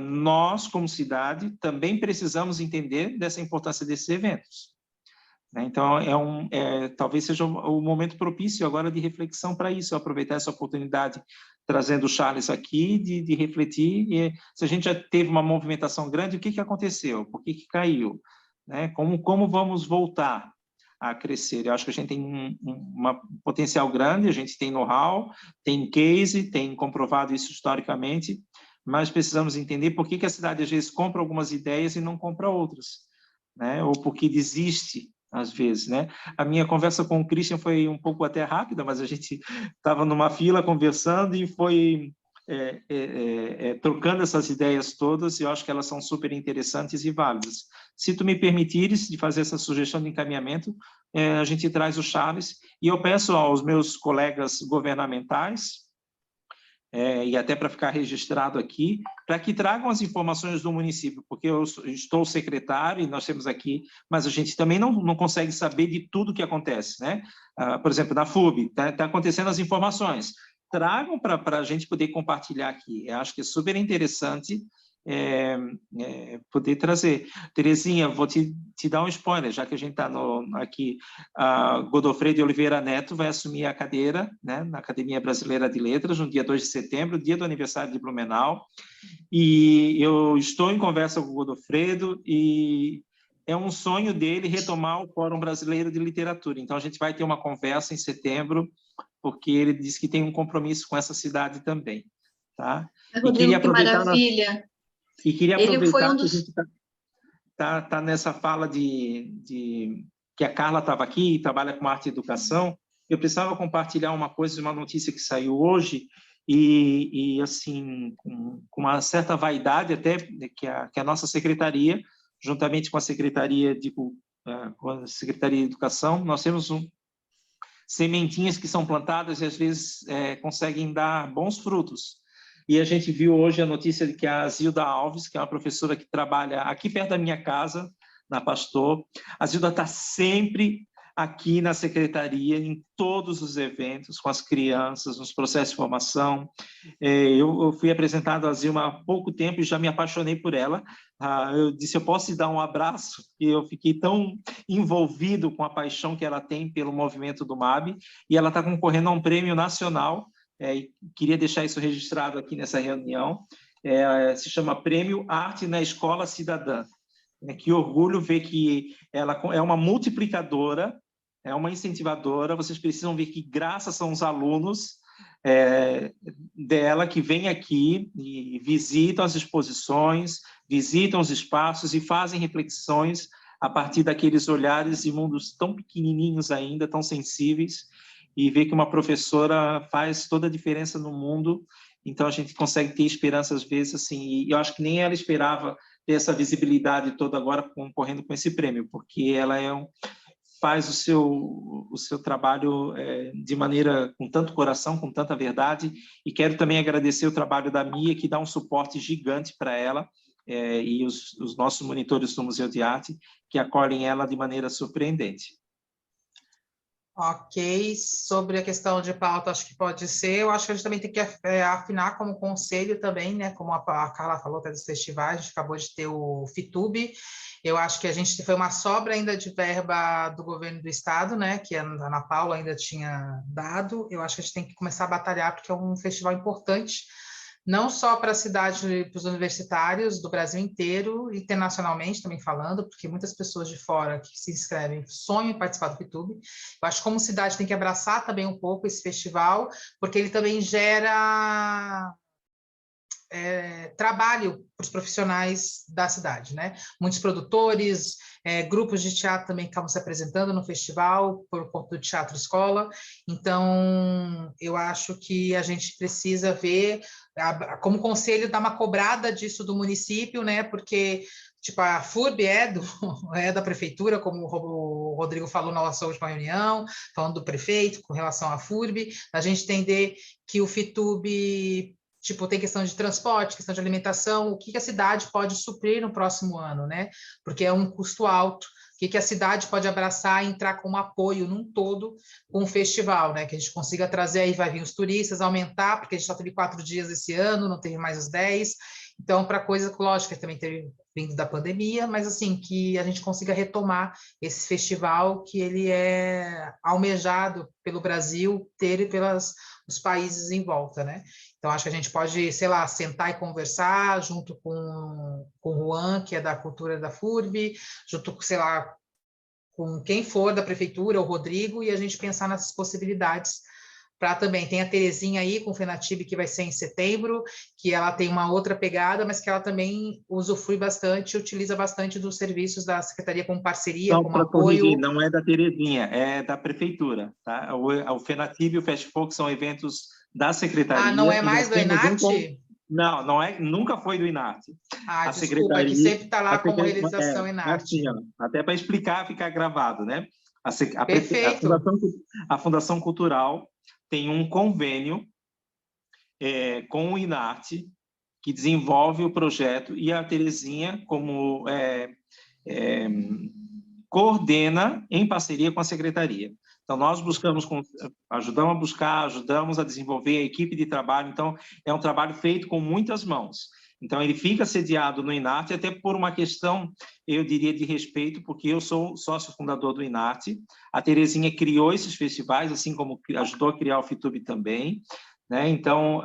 D: nós, como cidade, também precisamos entender dessa importância desses eventos. Então, talvez seja o momento propício agora de reflexão para isso, aproveitar essa oportunidade, trazendo o Charles aqui, de refletir, se a gente já teve uma movimentação grande, o que aconteceu? Por que caiu? Como vamos voltar a crescer? Eu acho que a gente tem um potencial grande, a gente tem know-how, tem case, tem comprovado isso historicamente, mas precisamos entender por que a cidade, às vezes, compra algumas ideias e não compra outras, né? Ou por que desiste, às vezes, né? A minha conversa com o Christian foi um pouco até rápida, mas a gente estava numa fila conversando e foi trocando essas ideias todas, e eu acho que elas são super interessantes e válidas. Se tu me permitires de fazer essa sugestão de encaminhamento, a gente traz o Charles, e eu peço aos meus colegas governamentais, e até para ficar registrado aqui, para que tragam as informações do município, porque eu estou secretário e nós temos aqui, mas a gente também não consegue saber de tudo que acontece, né? Por exemplo, na FUB, está acontecendo as informações, tragam para a gente poder compartilhar aqui. Eu acho que é super interessante poder trazer. Terezinha, vou te dar um spoiler, já que a gente está aqui, Godofredo de Oliveira Neto vai assumir a cadeira, né, na Academia Brasileira de Letras, no dia 2 de setembro, dia do aniversário de Blumenau, e eu estou em conversa com o Godofredo, e é um sonho dele retomar o Fórum Brasileiro de Literatura. Então, a gente vai ter uma conversa em setembro, porque ele disse que tem um compromisso com essa cidade também. Tá?
I: Rodrigo, que maravilha!
D: E queria aproveitar que a gente está nessa fala que a Carla estava aqui e trabalha com arte e educação. Eu precisava compartilhar uma coisa, uma notícia que saiu hoje, e assim, com uma certa vaidade até, que a nossa secretaria, juntamente com a Secretaria de Educação, nós temos sementinhas que são plantadas e às vezes conseguem dar bons frutos. E a gente viu hoje a notícia de que a Zilda Alves, que é uma professora que trabalha aqui perto da minha casa, na Pastor, a Zilda está sempre aqui na secretaria, em todos os eventos, com as crianças, nos processos de formação. Eu fui apresentado a Zilma há pouco tempo e já me apaixonei por ela. Eu disse, eu posso te dar um abraço? E eu fiquei tão envolvido com a paixão que ela tem pelo movimento do MAB, e ela está concorrendo a um prêmio nacional, e queria deixar isso registrado aqui nessa reunião. Se chama Prêmio Arte na Escola Cidadã. Que orgulho ver que ela é uma multiplicadora, é uma incentivadora. Vocês precisam ver que graças são os alunos dela que vêm aqui e visitam as exposições, visitam os espaços e fazem reflexões a partir daqueles olhares de mundos tão pequenininhos ainda, tão sensíveis, e ver que uma professora faz toda a diferença no mundo. Então, a gente consegue ter esperança às vezes, assim, e eu acho que nem ela esperava ter essa visibilidade toda agora concorrendo com esse prêmio, porque ela faz o seu trabalho de maneira, com tanto coração, com tanta verdade, e quero também agradecer o trabalho da Mia, que dá um suporte gigante para ela, e os nossos monitores do Museu de Arte, que acolhem ela de maneira surpreendente.
A: Ok, sobre a questão de pauta, acho que pode ser. Eu acho que a gente também tem que afinar como conselho também, né? Como a Carla falou até dos festivais, a gente acabou de ter o FITUB. Eu acho que a gente foi uma sobra ainda de verba do governo do estado, né? Que a Ana Paula ainda tinha dado. Eu acho que a gente tem que começar a batalhar, porque é um festival importante, não só para a cidade, para os universitários do Brasil inteiro, internacionalmente também falando, porque muitas pessoas de fora que se inscrevem sonham em participar do FITUB. Eu acho que como cidade tem que abraçar também um pouco esse festival, porque ele também gera trabalho para os profissionais da cidade, né? Muitos produtores, grupos de teatro também estavam se apresentando no festival por conta do Teatro Escola. Então, eu acho que a gente precisa ver, como conselho, dar uma cobrada disso do município, né? Porque tipo, a FURB é da prefeitura, como o Rodrigo falou na nossa última reunião, falando do prefeito com relação à FURB, a gente entender que o FITUB tipo, tem questão de transporte, questão de alimentação, o que a cidade pode suprir no próximo ano, né? Porque é um custo alto. O que a cidade pode abraçar e entrar como apoio num todo com o festival, né? Que a gente consiga trazer, aí vai vir os turistas, aumentar, porque a gente só teve 4 dias esse ano, não teve mais os 10. Então, para coisa, lógico, que também teve vindo da pandemia, mas assim, que a gente consiga retomar esse festival que ele é almejado pelo Brasil ter e pelos países em volta, né? Então, acho que a gente pode, sei lá, sentar e conversar junto com o Juan, que é da cultura da FURB, junto com, sei lá, com quem for da prefeitura, o Rodrigo, e a gente pensar nessas possibilidades para também. Tem a Terezinha aí com o FENATIB, que vai ser em setembro, que ela tem uma outra pegada, mas que ela também usufrui bastante, utiliza bastante dos serviços da Secretaria como parceria,
D: Só
A: como
D: para
A: apoio.
D: corrigir, não é da Terezinha, é da prefeitura. Tá? O FENATIB e o FESTFOC são eventos da Secretaria.
A: Ah, não é mais do ENARTE?
D: Não, não é, nunca foi do INARTE.
A: Ah, desculpa, é que sempre está lá como realização ENARTE.
D: Assim, até para explicar, ficar gravado, né?
A: Perfeito.
D: A Fundação Cultural tem um convênio com o INARTE, que desenvolve o projeto, e a Terezinha, como coordena em parceria com a Secretaria. Então, nós ajudamos a desenvolver a equipe de trabalho. Então, é um trabalho feito com muitas mãos. Então, ele fica sediado no INARTE, até por uma questão, eu diria, de respeito, porque eu sou sócio fundador do INARTE. A Terezinha criou esses festivais, assim como ajudou a criar o FITUB também, né? Então,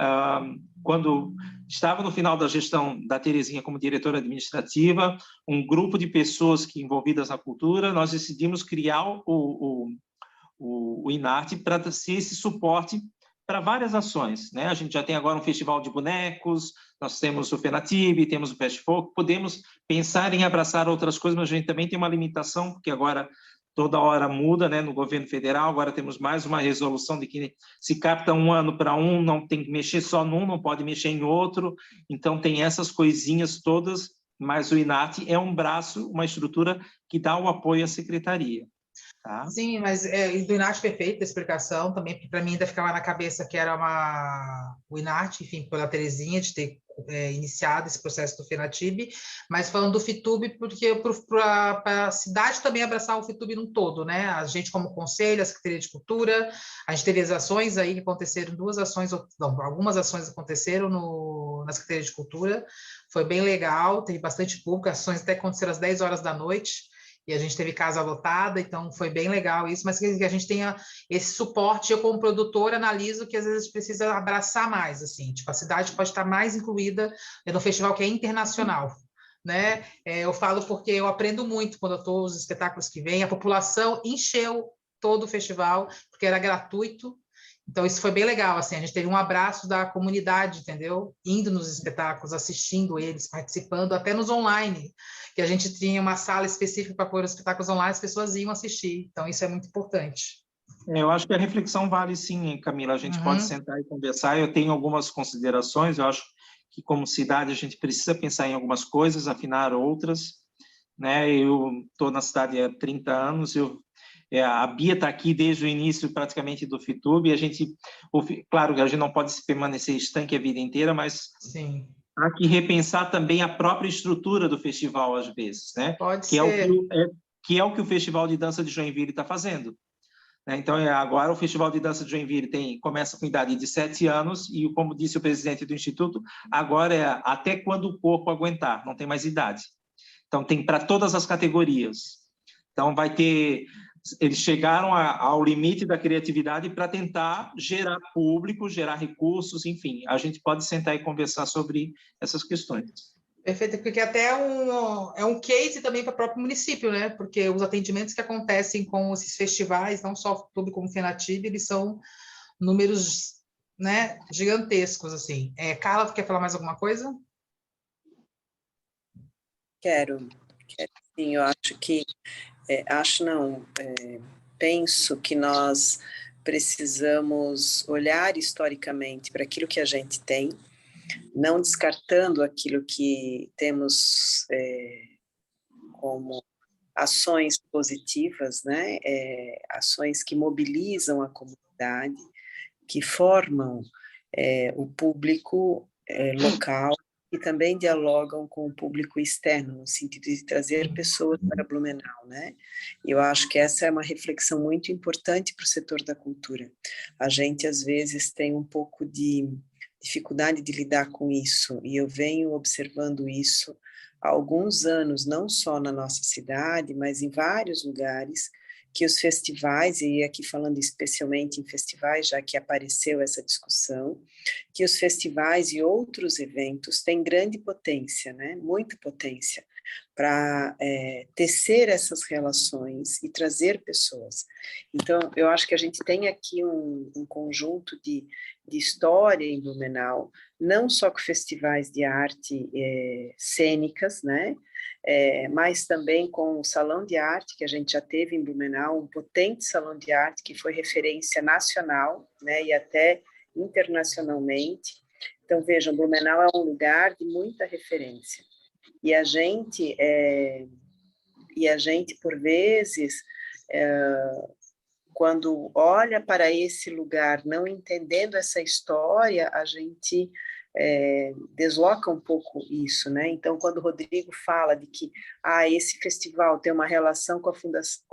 D: quando estava no final da gestão da Terezinha como diretora administrativa, um grupo de pessoas envolvidas na cultura, nós decidimos criar o INARTE para ser esse suporte para várias ações, né? A gente já tem agora um festival de bonecos, nós temos o FENATIB, temos o FESTFOC, podemos pensar em abraçar outras coisas, mas a gente também tem uma limitação, porque agora toda hora muda, né? No governo federal, agora temos mais uma resolução de que se capta um ano para um, não tem que mexer só num, não pode mexer em outro, então tem essas coisinhas todas, mas o INARTE é um braço, uma estrutura que dá o apoio à secretaria. Tá?
A: Sim, mas do INARTE perfeito a explicação também, porque para mim ainda ficava na cabeça que era o INARTE, enfim, pela Terezinha, de ter iniciado esse processo do FENATIB, mas falando do FITUB, porque para a cidade também abraçar o FITUB num todo, né? A gente como conselho, a Secretaria de Cultura, a gente teve as ações aí que aconteceram, algumas ações aconteceram na Secretaria de Cultura, foi bem legal, teve bastante público, ações até aconteceram às 10 horas da noite, e a gente teve casa lotada, então foi bem legal isso, mas que a gente tenha esse suporte. Eu, como produtora, analiso que às vezes a gente precisa abraçar mais, assim, tipo, a cidade pode estar mais incluída no festival que é internacional, né? Eu falo porque eu aprendo muito quando eu estou nos espetáculos que vêm, a população encheu todo o festival, porque era gratuito. Então, isso foi bem legal, assim, a gente teve um abraço da comunidade, entendeu? Indo nos espetáculos, assistindo eles, participando, até nos online, que a gente tinha uma sala específica para pôr os espetáculos online, as pessoas iam assistir. Então, isso é muito importante.
D: Eu acho que a reflexão vale sim, Camila, a gente pode sentar e conversar. Eu tenho algumas considerações, eu acho que como cidade a gente precisa pensar em algumas coisas, afinar outras, né? Eu estou na cidade há 30 anos, a Bia está aqui desde o início praticamente do FITUB, e claro que a gente não pode permanecer estanque a vida inteira, mas
A: sim,
D: há que repensar também a própria estrutura do festival às vezes, né?
A: Pode
D: ser. Que é o que o Festival de Dança de Joinville está fazendo. Né? Então, agora o Festival de Dança de Joinville começa com idade de 7 anos e, como disse o presidente do Instituto, agora é até quando o corpo aguentar, não tem mais idade. Então, tem para todas as categorias. Então, eles chegaram ao limite da criatividade para tentar gerar público, gerar recursos, enfim. A gente pode sentar e conversar sobre essas questões.
A: Perfeito, porque até é um case também para o próprio município, né? Porque os atendimentos que acontecem com esses festivais, não só o FITUB como o FENATIB, eles são números, né, gigantescos, assim. Carla, tu quer falar mais alguma coisa?
H: Quero sim, eu acho que penso que nós precisamos olhar historicamente para aquilo que a gente tem, não descartando aquilo que temos como ações positivas, né? Ações que mobilizam a comunidade, que formam o público local, e também dialogam com o público externo, no sentido de trazer pessoas para Blumenau, né? Eu acho que essa é uma reflexão muito importante para o setor da cultura. A gente, às vezes, tem um pouco de dificuldade de lidar com isso, e eu venho observando isso há alguns anos, não só na nossa cidade, mas em vários lugares, que os festivais, e aqui falando especialmente em festivais, já que apareceu essa discussão, que os festivais e outros eventos têm grande potência, né? Muita potência, para tecer essas relações e trazer pessoas. Então, eu acho que a gente tem aqui um conjunto de história em Blumenau, não só com festivais de arte cênicas, né? Mas também com o Salão de Arte, que a gente já teve em Blumenau, um potente salão de arte que foi referência nacional, né, e até internacionalmente. Então, vejam, Blumenau é um lugar de muita referência. E a gente, por vezes, quando olha para esse lugar, não entendendo essa história, a gente desloca um pouco isso, né? Então, quando o Rodrigo fala de que esse festival tem uma relação com a fundação,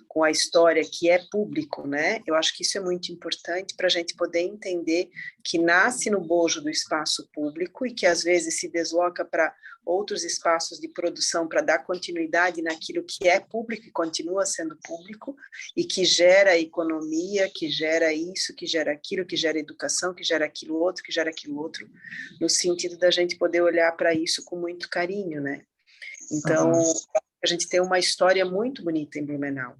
H: com a história que é público, né? Eu acho que isso é muito importante para a gente poder entender que nasce no bojo do espaço público e que às vezes se desloca para outros espaços de produção para dar continuidade naquilo que é público e continua sendo público e que gera economia, que gera isso, que gera aquilo, que gera educação, que gera aquilo outro, que gera aquilo outro, no sentido da gente poder olhar para isso com muito carinho, né? Então, a gente tem uma história muito bonita em Blumenau,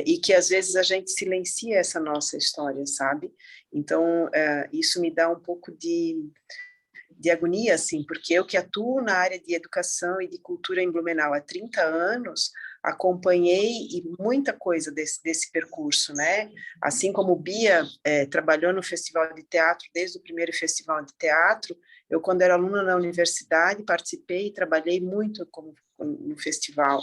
H: e que às vezes a gente silencia essa nossa história, sabe? Então, isso me dá um pouco de agonia, assim, porque eu que atuo na área de educação e de cultura em Blumenau há 30 anos, acompanhei muita coisa desse percurso, né? Assim como Bia trabalhou no Festival de Teatro, desde o primeiro Festival de Teatro,
J: Eu, quando era aluna na universidade, participei e trabalhei muito no festival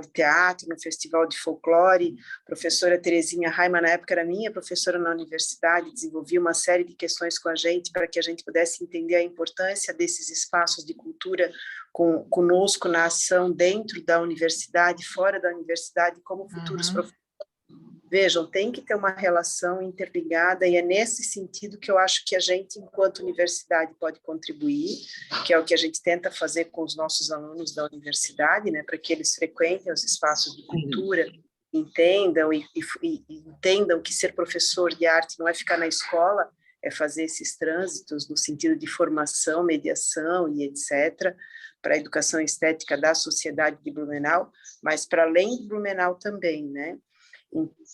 J: de teatro, no festival de folclore. A professora Terezinha Raimann, na época, era minha professora na universidade, desenvolvia uma série de questões com a gente para que a gente pudesse entender a importância desses espaços de cultura conosco na ação dentro da universidade, fora da universidade, como futuros professores. Vejam, tem que ter uma relação interligada, e é nesse sentido que eu acho que a gente, enquanto universidade, pode contribuir, que é o que a gente tenta fazer com os nossos alunos da universidade, né, para que eles frequentem os espaços de cultura, entendam e entendam que ser professor de arte não é ficar na escola, é fazer esses trânsitos no sentido de formação, mediação e etc., para a educação estética da sociedade de Blumenau, mas para além de Blumenau também, né?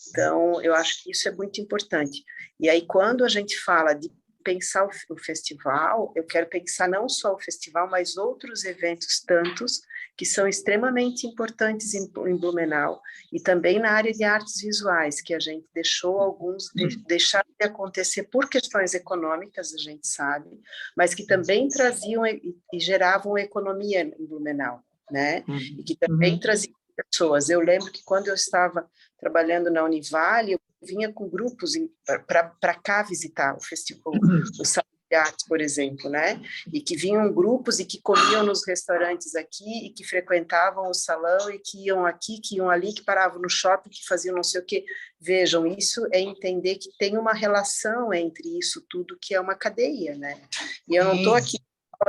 J: Então, eu acho que isso é muito importante. E aí, quando a gente fala de pensar o festival, eu quero pensar não só o festival, mas outros eventos tantos que são extremamente importantes em Blumenau, e também na área de artes visuais, que a gente deixou alguns deixar de acontecer por questões econômicas, a gente sabe, mas que também traziam e geravam economia em Blumenau, né? E que também traziam pessoas. Eu lembro que quando eu estava trabalhando na Univale, eu vinha com grupos para cá visitar o festival, o Salão de Arte, por exemplo, né? E que vinham grupos e que comiam nos restaurantes aqui, e que frequentavam o salão, e que iam aqui, que iam ali, que paravam no shopping, que faziam não sei o quê. Vejam, isso é entender que tem uma relação entre isso tudo, que é uma cadeia, né? E eu não estou aqui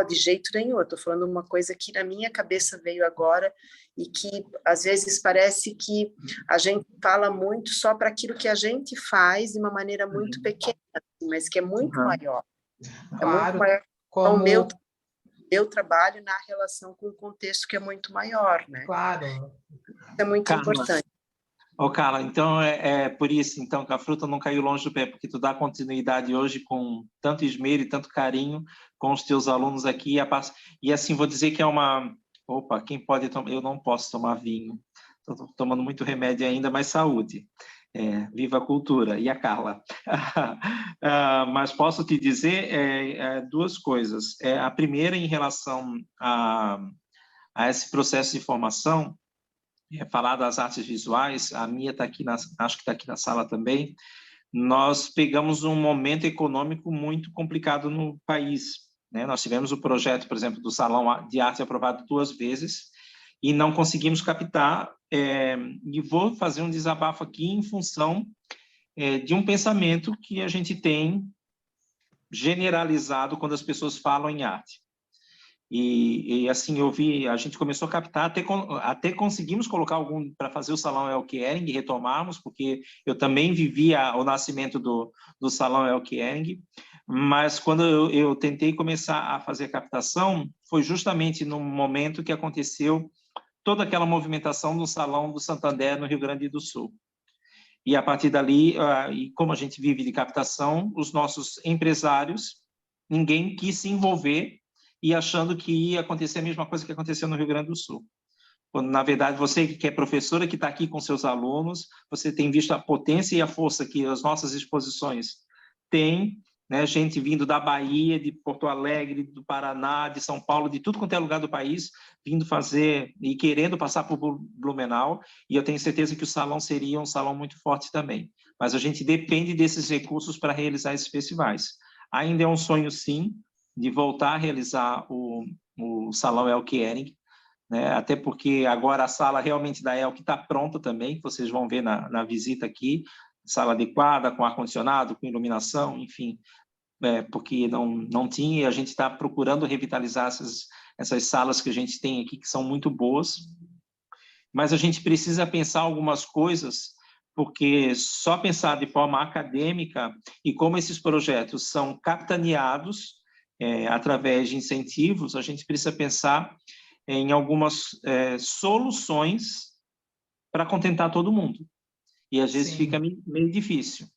J: de jeito nenhum, eu estou falando uma coisa que na minha cabeça veio agora, e que às vezes parece que a gente fala muito só para aquilo que a gente faz de uma maneira muito pequena, mas que é muito maior. É muito maior. Então, o meu trabalho na relação com o contexto, que é muito maior, né?
A: Claro.
J: É muito importante.
D: Carla, então é por isso então que a fruta não caiu longe do pé, porque tu dá continuidade hoje com tanto esmero e tanto carinho com os teus alunos aqui, e assim vou dizer que é uma... Opa, quem pode tomar? Eu não posso tomar vinho, estou tomando muito remédio ainda, mas saúde. Viva a cultura. E a Carla? Mas posso te dizer duas coisas. A primeira, em relação a esse processo de formação, falar das artes visuais, a Mia está aqui, acho que está aqui na sala também. Nós pegamos um momento econômico muito complicado no país, né? Nós tivemos o projeto, por exemplo, do Salão de Arte aprovado 2 vezes e não conseguimos captar, e vou fazer um desabafo aqui em função de um pensamento que a gente tem generalizado quando as pessoas falam em arte. E assim, a gente começou a captar, até conseguimos colocar algum para fazer o Salão Elke Ehring, e retomarmos, porque eu também vivia o nascimento do Salão Elke Ehring, mas quando eu tentei começar a fazer a captação, foi justamente no momento que aconteceu toda aquela movimentação no Salão do Santander, no Rio Grande do Sul. E a partir dali, e como a gente vive de captação, os nossos empresários, ninguém quis se envolver, e achando que ia acontecer a mesma coisa que aconteceu no Rio Grande do Sul. Quando, na verdade, você que é professora, que está aqui com seus alunos, você tem visto a potência e a força que as nossas exposições têm, né? Gente vindo da Bahia, de Porto Alegre, do Paraná, de São Paulo, de tudo quanto é lugar do país, vindo fazer e querendo passar por Blumenau, e eu tenho certeza que o salão seria um salão muito forte também. Mas a gente depende desses recursos para realizar esses festivais. Ainda é um sonho, sim, de voltar a realizar o Salão Elke Ehring, né? Até porque agora a sala realmente da Elke está pronta também, que vocês vão ver na visita aqui, sala adequada, com ar-condicionado, com iluminação, enfim, porque não tinha, e a gente está procurando revitalizar essas salas que a gente tem aqui, que são muito boas, mas a gente precisa pensar algumas coisas, porque só pensar de forma acadêmica, e como esses projetos são capitaneados através de incentivos, a gente precisa pensar em algumas soluções para contentar todo mundo. E às vezes fica meio difícil,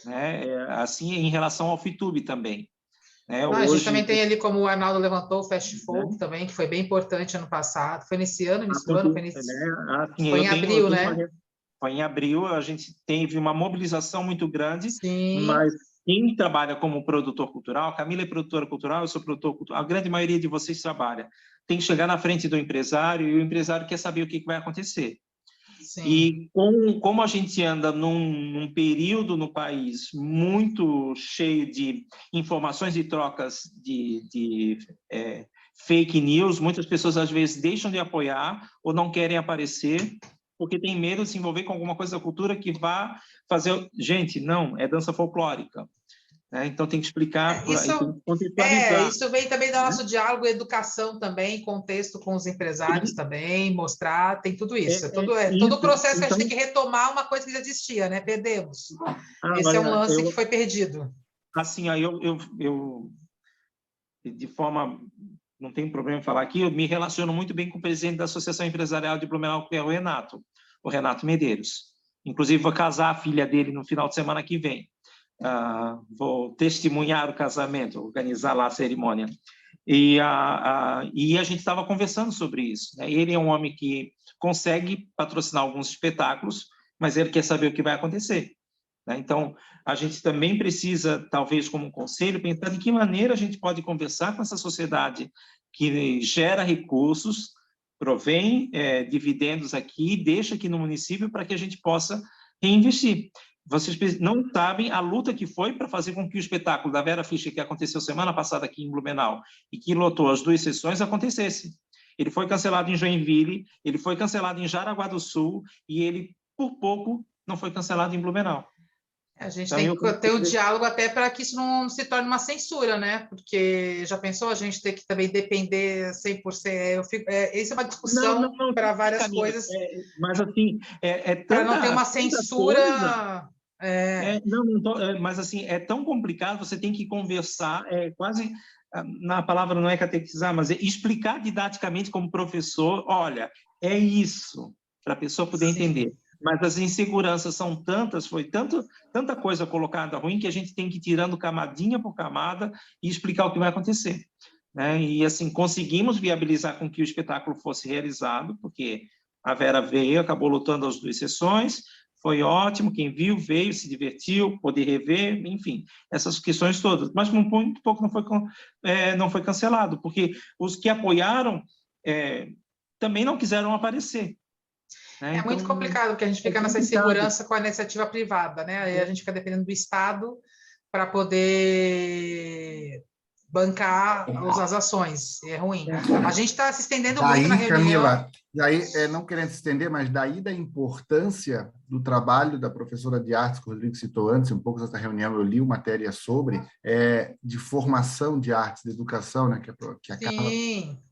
D: né? Assim, em relação ao FITUB também. Né?
A: A gente também tem ali, como o Arnaldo levantou, o Fast Folk também, que foi bem importante ano passado. Foi nesse ano, foi em abril, né?
D: Foi em abril, a gente teve uma mobilização muito grande,
A: sim,
D: mas quem trabalha como produtor cultural, Camila é produtora cultural, eu sou produtor cultural, a grande maioria de vocês trabalha, tem que chegar na frente do empresário e o empresário quer saber o que vai acontecer.
A: Sim.
D: E como a gente anda num período no país muito cheio de informações e trocas de fake news, muitas pessoas às vezes deixam de apoiar ou não querem aparecer porque tem medo de se envolver com alguma coisa da cultura que vá fazer... Gente, não, é dança folclórica. Então tem que explicar, tem que contextualizar.
A: Isso vem também do nosso diálogo, educação também, contexto com os empresários também, mostrar, tem tudo isso. Todo o processo que a gente tem que retomar uma coisa que já existia, né? Perdemos. Esse é um lance que foi perdido.
D: Assim, eu de forma... Não tem problema em falar aqui, eu me relaciono muito bem com o presidente da Associação Empresarial de Blumenau, que é o Renato Medeiros. Inclusive, vou casar a filha dele no final de semana que vem. Vou testemunhar o casamento, organizar lá a cerimônia. E a gente estava conversando sobre isso. Né? Ele é um homem que consegue patrocinar alguns espetáculos, mas ele quer saber o que vai acontecer. Né? Então, a gente também precisa, talvez como conselho, pensar de que maneira a gente pode conversar com essa sociedade que gera recursos, provém dividendos aqui, deixa aqui no município para que a gente possa reinvestir. Vocês não sabem a luta que foi para fazer com que o espetáculo da Vera Fischer, que aconteceu semana passada aqui em Blumenau, e que lotou as 2 sessões, acontecesse. Ele foi cancelado em Joinville, ele foi cancelado em Jaraguá do Sul, e ele, por pouco, não foi cancelado em Blumenau.
A: A gente tem que ter o diálogo até para que isso não se torne uma censura, né? Porque já pensou a gente ter que também depender 100%? Isso é uma discussão para várias coisas.
D: Mas, assim,
A: para não ter uma censura...
D: mas, assim, é tão complicado, você tem que conversar, quase... Na palavra não é catequizar, mas é explicar didaticamente como professor, olha, é isso, para a pessoa poder entender. Mas as inseguranças são tantas, foi tanta coisa colocada ruim que a gente tem que ir tirando camadinha por camada e explicar o que vai acontecer. Né? E, assim, conseguimos viabilizar com que o espetáculo fosse realizado, porque a Vera veio, acabou lutando as 2 sessões, foi ótimo, quem viu, veio, se divertiu, poder rever, enfim, essas questões todas. Mas, muito pouco não foi cancelado, porque os que apoiaram também não quiseram aparecer.
A: É muito complicado, porque a gente fica nessa insegurança com a iniciativa privada, né? Aí a gente fica dependendo do Estado para poder bancar as ações. É ruim. A gente está se estendendo muito na reunião.
K: Camila, daí, não querendo se estender, mas daí da importância do trabalho da professora de artes, que o Rodrigo citou antes, um pouco dessa reunião, eu li uma matéria sobre, de formação de artes, de educação, né? Que a Carla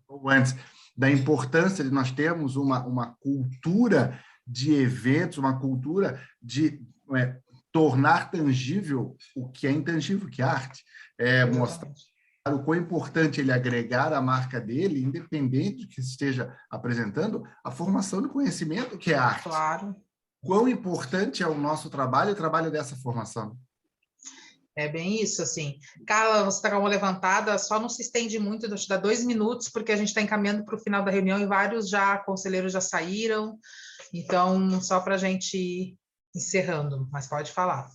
K: falou antes, da importância de nós termos uma cultura de eventos, uma cultura de tornar tangível o que é intangível, que é arte. Mostrar o quão importante ele agregar a marca dele, independente do que esteja apresentando, a formação do conhecimento, que é arte.
A: Claro.
K: Quão importante é o nosso trabalho e o trabalho dessa formação.
A: É bem isso, assim. Carla, você está com a mão levantada, só não se estende muito, eu te dar 2 minutos, porque a gente está encaminhando para o final da reunião e vários conselheiros já saíram, então, só para a gente ir encerrando, mas pode falar.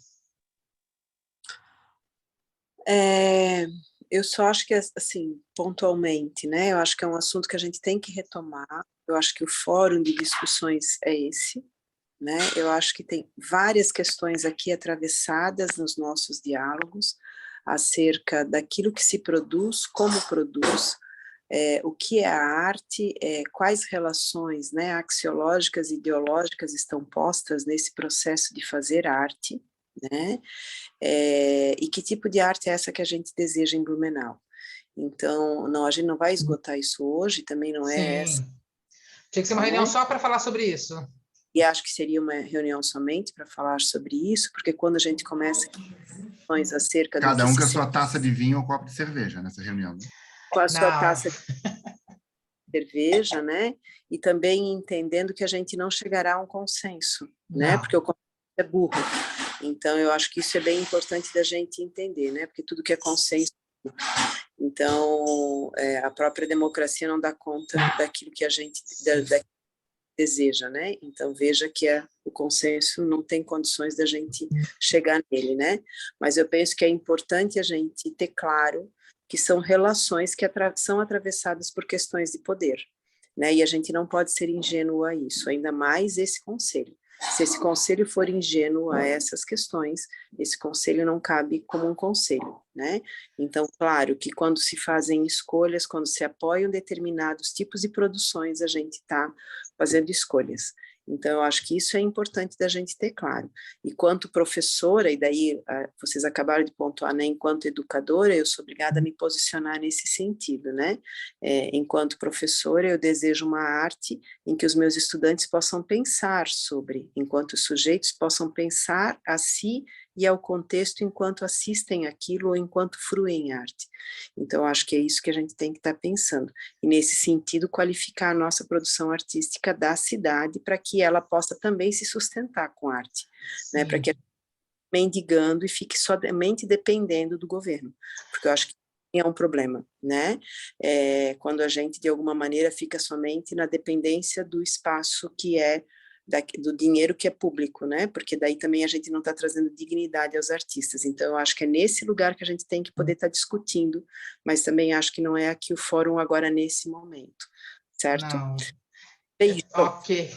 H: Eu só acho que, assim, pontualmente, né, eu acho que é um assunto que a gente tem que retomar, eu acho que o fórum de discussões é esse, né? Eu acho que tem várias questões aqui atravessadas nos nossos diálogos acerca daquilo que se produz, como produz, o que é a arte, quais relações, né, axiológicas e ideológicas estão postas nesse processo de fazer arte, né? E que tipo de arte é essa que a gente deseja em Blumenau. Então, a gente não vai esgotar isso hoje, também não é essa.
A: Tinha que ser uma reunião só para falar sobre isso.
H: E acho que seria uma reunião somente para falar sobre isso, porque quando a gente começa questões acerca do
K: Cada um com a sua taça de vinho ou copo de cerveja nessa reunião. Né?
H: Com a sua taça de cerveja, né? E também entendendo que a gente não chegará a um consenso, né? Porque o consenso é burro. Então, eu acho que isso é bem importante da gente entender, né? Porque tudo que é consenso... Então, a própria democracia não dá conta daquilo que a gente...
J: deseja, né? Então, veja que o consenso não tem condições da gente chegar nele, né? Mas eu penso que é importante a gente ter claro que são relações que são atravessadas por questões de poder, né? E a gente não pode ser ingênuo a isso, ainda mais esse conselho. Se esse conselho for ingênuo a essas questões, esse conselho não cabe como um conselho, né? Então, claro que quando se fazem escolhas, quando se apoiam determinados tipos de produções, a gente está fazendo escolhas. Então, eu acho que isso é importante da gente ter claro. E quanto professora, e daí vocês acabaram de pontuar, né, enquanto educadora, eu sou obrigada a me posicionar nesse sentido, né? Enquanto professora, eu desejo uma arte em que os meus estudantes possam pensar sobre, enquanto sujeitos possam pensar a si e ao contexto enquanto assistem aquilo ou enquanto fruem arte. Então, acho que é isso que a gente tem que estar pensando. E, nesse sentido, qualificar a nossa produção artística da cidade para que ela possa também se sustentar com arte, né? Para que a gente mendigando e fique somente dependendo do governo. Porque eu acho que é um problema, né? Quando a gente, de alguma maneira, fica somente na dependência do espaço que é do dinheiro que é público, né? Porque daí também a gente não está trazendo dignidade aos artistas. Então, eu acho que é nesse lugar que a gente tem que poder estar discutindo, mas também acho que não é aqui o fórum agora nesse momento, certo?
A: Não.
J: Beijo.
A: Ok.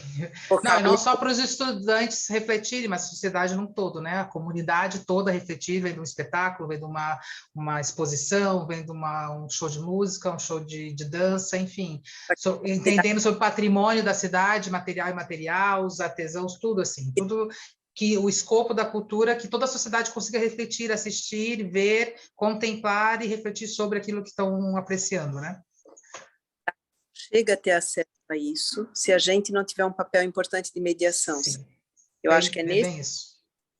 A: Não, e não só para os estudantes refletirem, mas a sociedade no todo, né? A comunidade toda refletir, vem de um espetáculo, vem de uma exposição, vem de um show de música, um show de dança, enfim. Entendendo sobre o patrimônio da cidade, material e imaterial, os artesãos, tudo assim, tudo que o escopo da cultura, que toda a sociedade consiga refletir, assistir, ver, contemplar e refletir sobre aquilo que estão apreciando, né?
J: Chega a ter acesso a isso, se a gente não tiver um papel importante de mediação.
A: Sim.
J: Eu acho que
A: bem isso.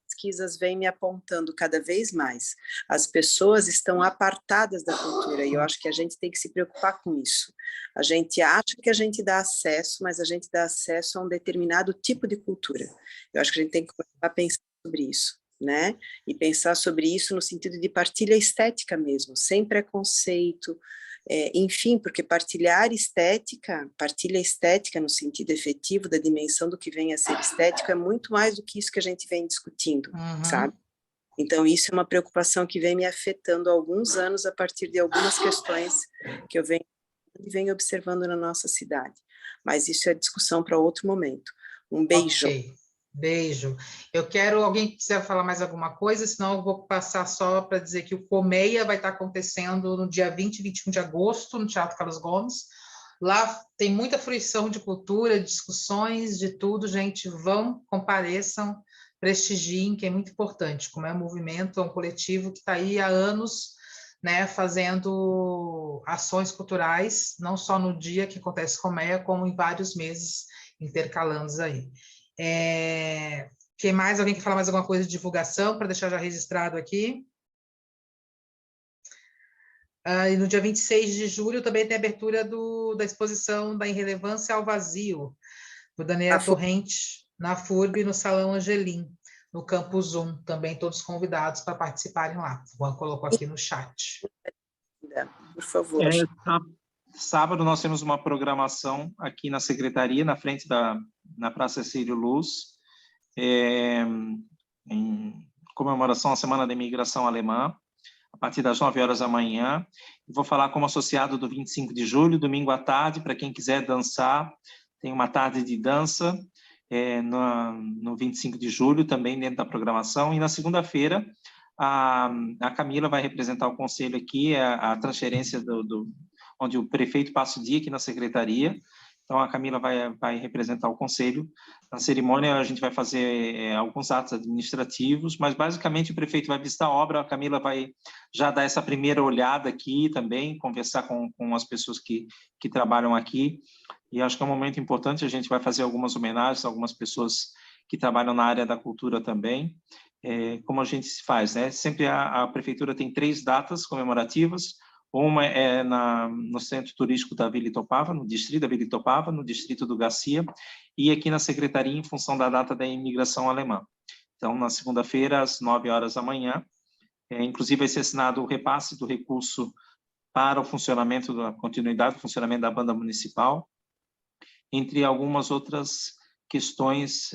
J: Pesquisas vêm me apontando cada vez mais. As pessoas estão apartadas da cultura, e eu acho que a gente tem que se preocupar com isso. A gente acha que a gente dá acesso, mas a gente dá acesso a um determinado tipo de cultura. Eu acho que a gente tem que começar a pensar sobre isso, né? E pensar sobre isso no sentido de partilha estética mesmo, sem preconceito, enfim, porque partilha estética no sentido efetivo da dimensão do que vem a ser estético é muito mais do que isso que a gente vem discutindo, sabe? Então, isso é uma preocupação que vem me afetando há alguns anos a partir de algumas questões que eu venho observando na nossa cidade. Mas isso é discussão para outro momento. Um beijo.
A: Okay. Beijo. Alguém que quiser falar mais alguma coisa, senão eu vou passar só para dizer que o Colmeia vai estar acontecendo no dia 20 e 21 de agosto, no Teatro Carlos Gomes. Lá tem muita fruição de cultura, discussões, de tudo, gente. Vão, compareçam, prestigiem, que é muito importante. Como é um movimento, é um coletivo que está aí há anos, né, fazendo ações culturais, não só no dia que acontece Colmeia, como em vários meses intercalando aí. Que mais? Alguém quer falar mais alguma coisa de divulgação para deixar já registrado aqui? E no dia 26 de julho também tem a abertura da exposição da Irrelevância ao Vazio, do Daniel Torrente, na FURB, no Salão Angelim, no Campus 1. Também todos convidados para participarem lá. O Juan colocou aqui no chat.
J: Por favor.
D: Sábado nós temos uma programação aqui na Secretaria, na frente na Praça Círio Luz, em comemoração à Semana da Imigração Alemã, a partir das 9 horas da manhã. Vou falar como associado do 25 de julho, domingo à tarde, para quem quiser dançar, tem uma tarde de dança no 25 de julho, também dentro da programação. E na segunda-feira, a Camila vai representar o conselho aqui, a transferência onde o prefeito passa o dia aqui na secretaria. Então, a Camila vai representar o conselho. Na cerimônia, a gente vai fazer alguns atos administrativos, mas, basicamente, o prefeito vai visitar a obra, a Camila vai já dar essa primeira olhada aqui também, conversar com as pessoas que trabalham aqui. E acho que é um momento importante, a gente vai fazer algumas homenagens a algumas pessoas que trabalham na área da cultura também. Como a gente se faz, né? Sempre a prefeitura tem 3 datas comemorativas. Uma é no Centro Turístico da Vila Itopava, no Distrito da Vila Itopava, no Distrito do Garcia, e aqui na Secretaria, em função da data da imigração alemã. Então, na segunda-feira, às 9 horas da manhã, inclusive vai ser assinado o repasse do recurso para o funcionamento, da continuidade do funcionamento da banda municipal. entre algumas outras questões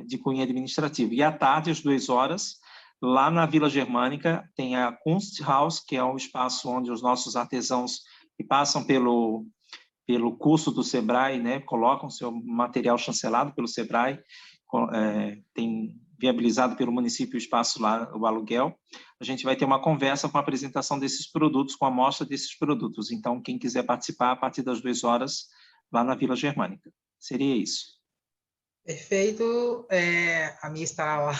D: de cunho administrativo. E à tarde, às 14h, lá na Vila Germânica, tem a Kunsthaus, que é um espaço onde os nossos artesãos que passam pelo curso do Sebrae, né, colocam seu material chancelado pelo Sebrae, tem viabilizado pelo município o espaço lá, o aluguel. A gente vai ter uma conversa com a apresentação desses produtos, com a amostra desses produtos. Então, quem quiser participar, a partir das 14h, lá na Vila Germânica. Seria isso.
A: Perfeito. A minha estará lá.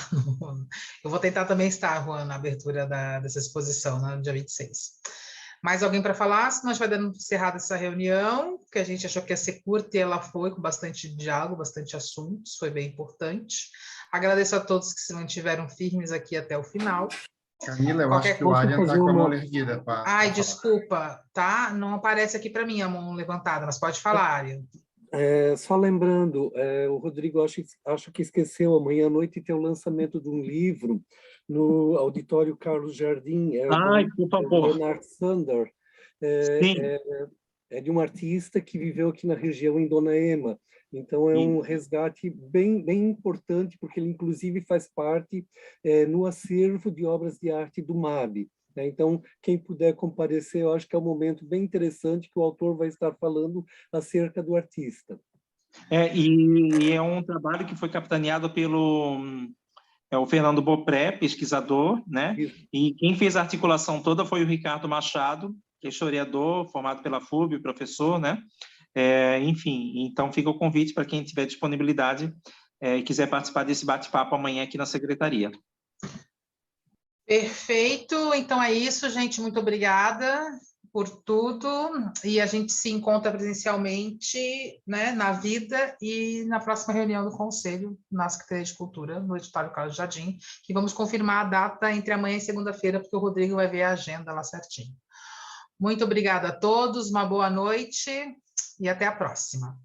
A: Eu vou tentar também estar, Juan, na abertura dessa exposição, no dia 26. Mais alguém para falar? Senão a gente vai dando encerrada essa reunião, que a gente achou que ia ser curta e ela foi, com bastante diálogo, bastante assuntos, foi bem importante. Agradeço a todos que se mantiveram firmes aqui até o final.
K: Camila, eu acho que o Arian está com a mão erguida.
A: Ai, desculpa, tá? Não aparece aqui para mim a mão levantada, mas pode falar, Arian.
L: Só lembrando, o Rodrigo acho que esqueceu, amanhã à noite tem o lançamento de um livro no Auditório Carlos Jardim.
D: Por favor.
L: Bernard Sander. É de um artista que viveu aqui na região em Dona Ema. Então, é um resgate bem importante, porque ele, inclusive, faz parte no acervo de obras de arte do MAB. Então, quem puder comparecer, eu acho que é um momento bem interessante que o autor vai estar falando acerca do artista.
D: E é um trabalho que foi capitaneado pelo o Fernando Bopré, pesquisador, né? E quem fez a articulação toda foi o Ricardo Machado, que é historiador, formado pela FUB, professor, né? Enfim, então fica o convite para quem tiver disponibilidade e quiser participar desse bate-papo amanhã aqui na Secretaria.
A: Perfeito, então é isso, gente, muito obrigada por tudo, e a gente se encontra presencialmente, né, na vida e na próxima reunião do Conselho, na Secretaria de Cultura, no Auditório Carlos Jardim, que vamos confirmar a data entre amanhã e segunda-feira, porque o Rodrigo vai ver a agenda lá certinho. Muito obrigada a todos, uma boa noite e até a próxima.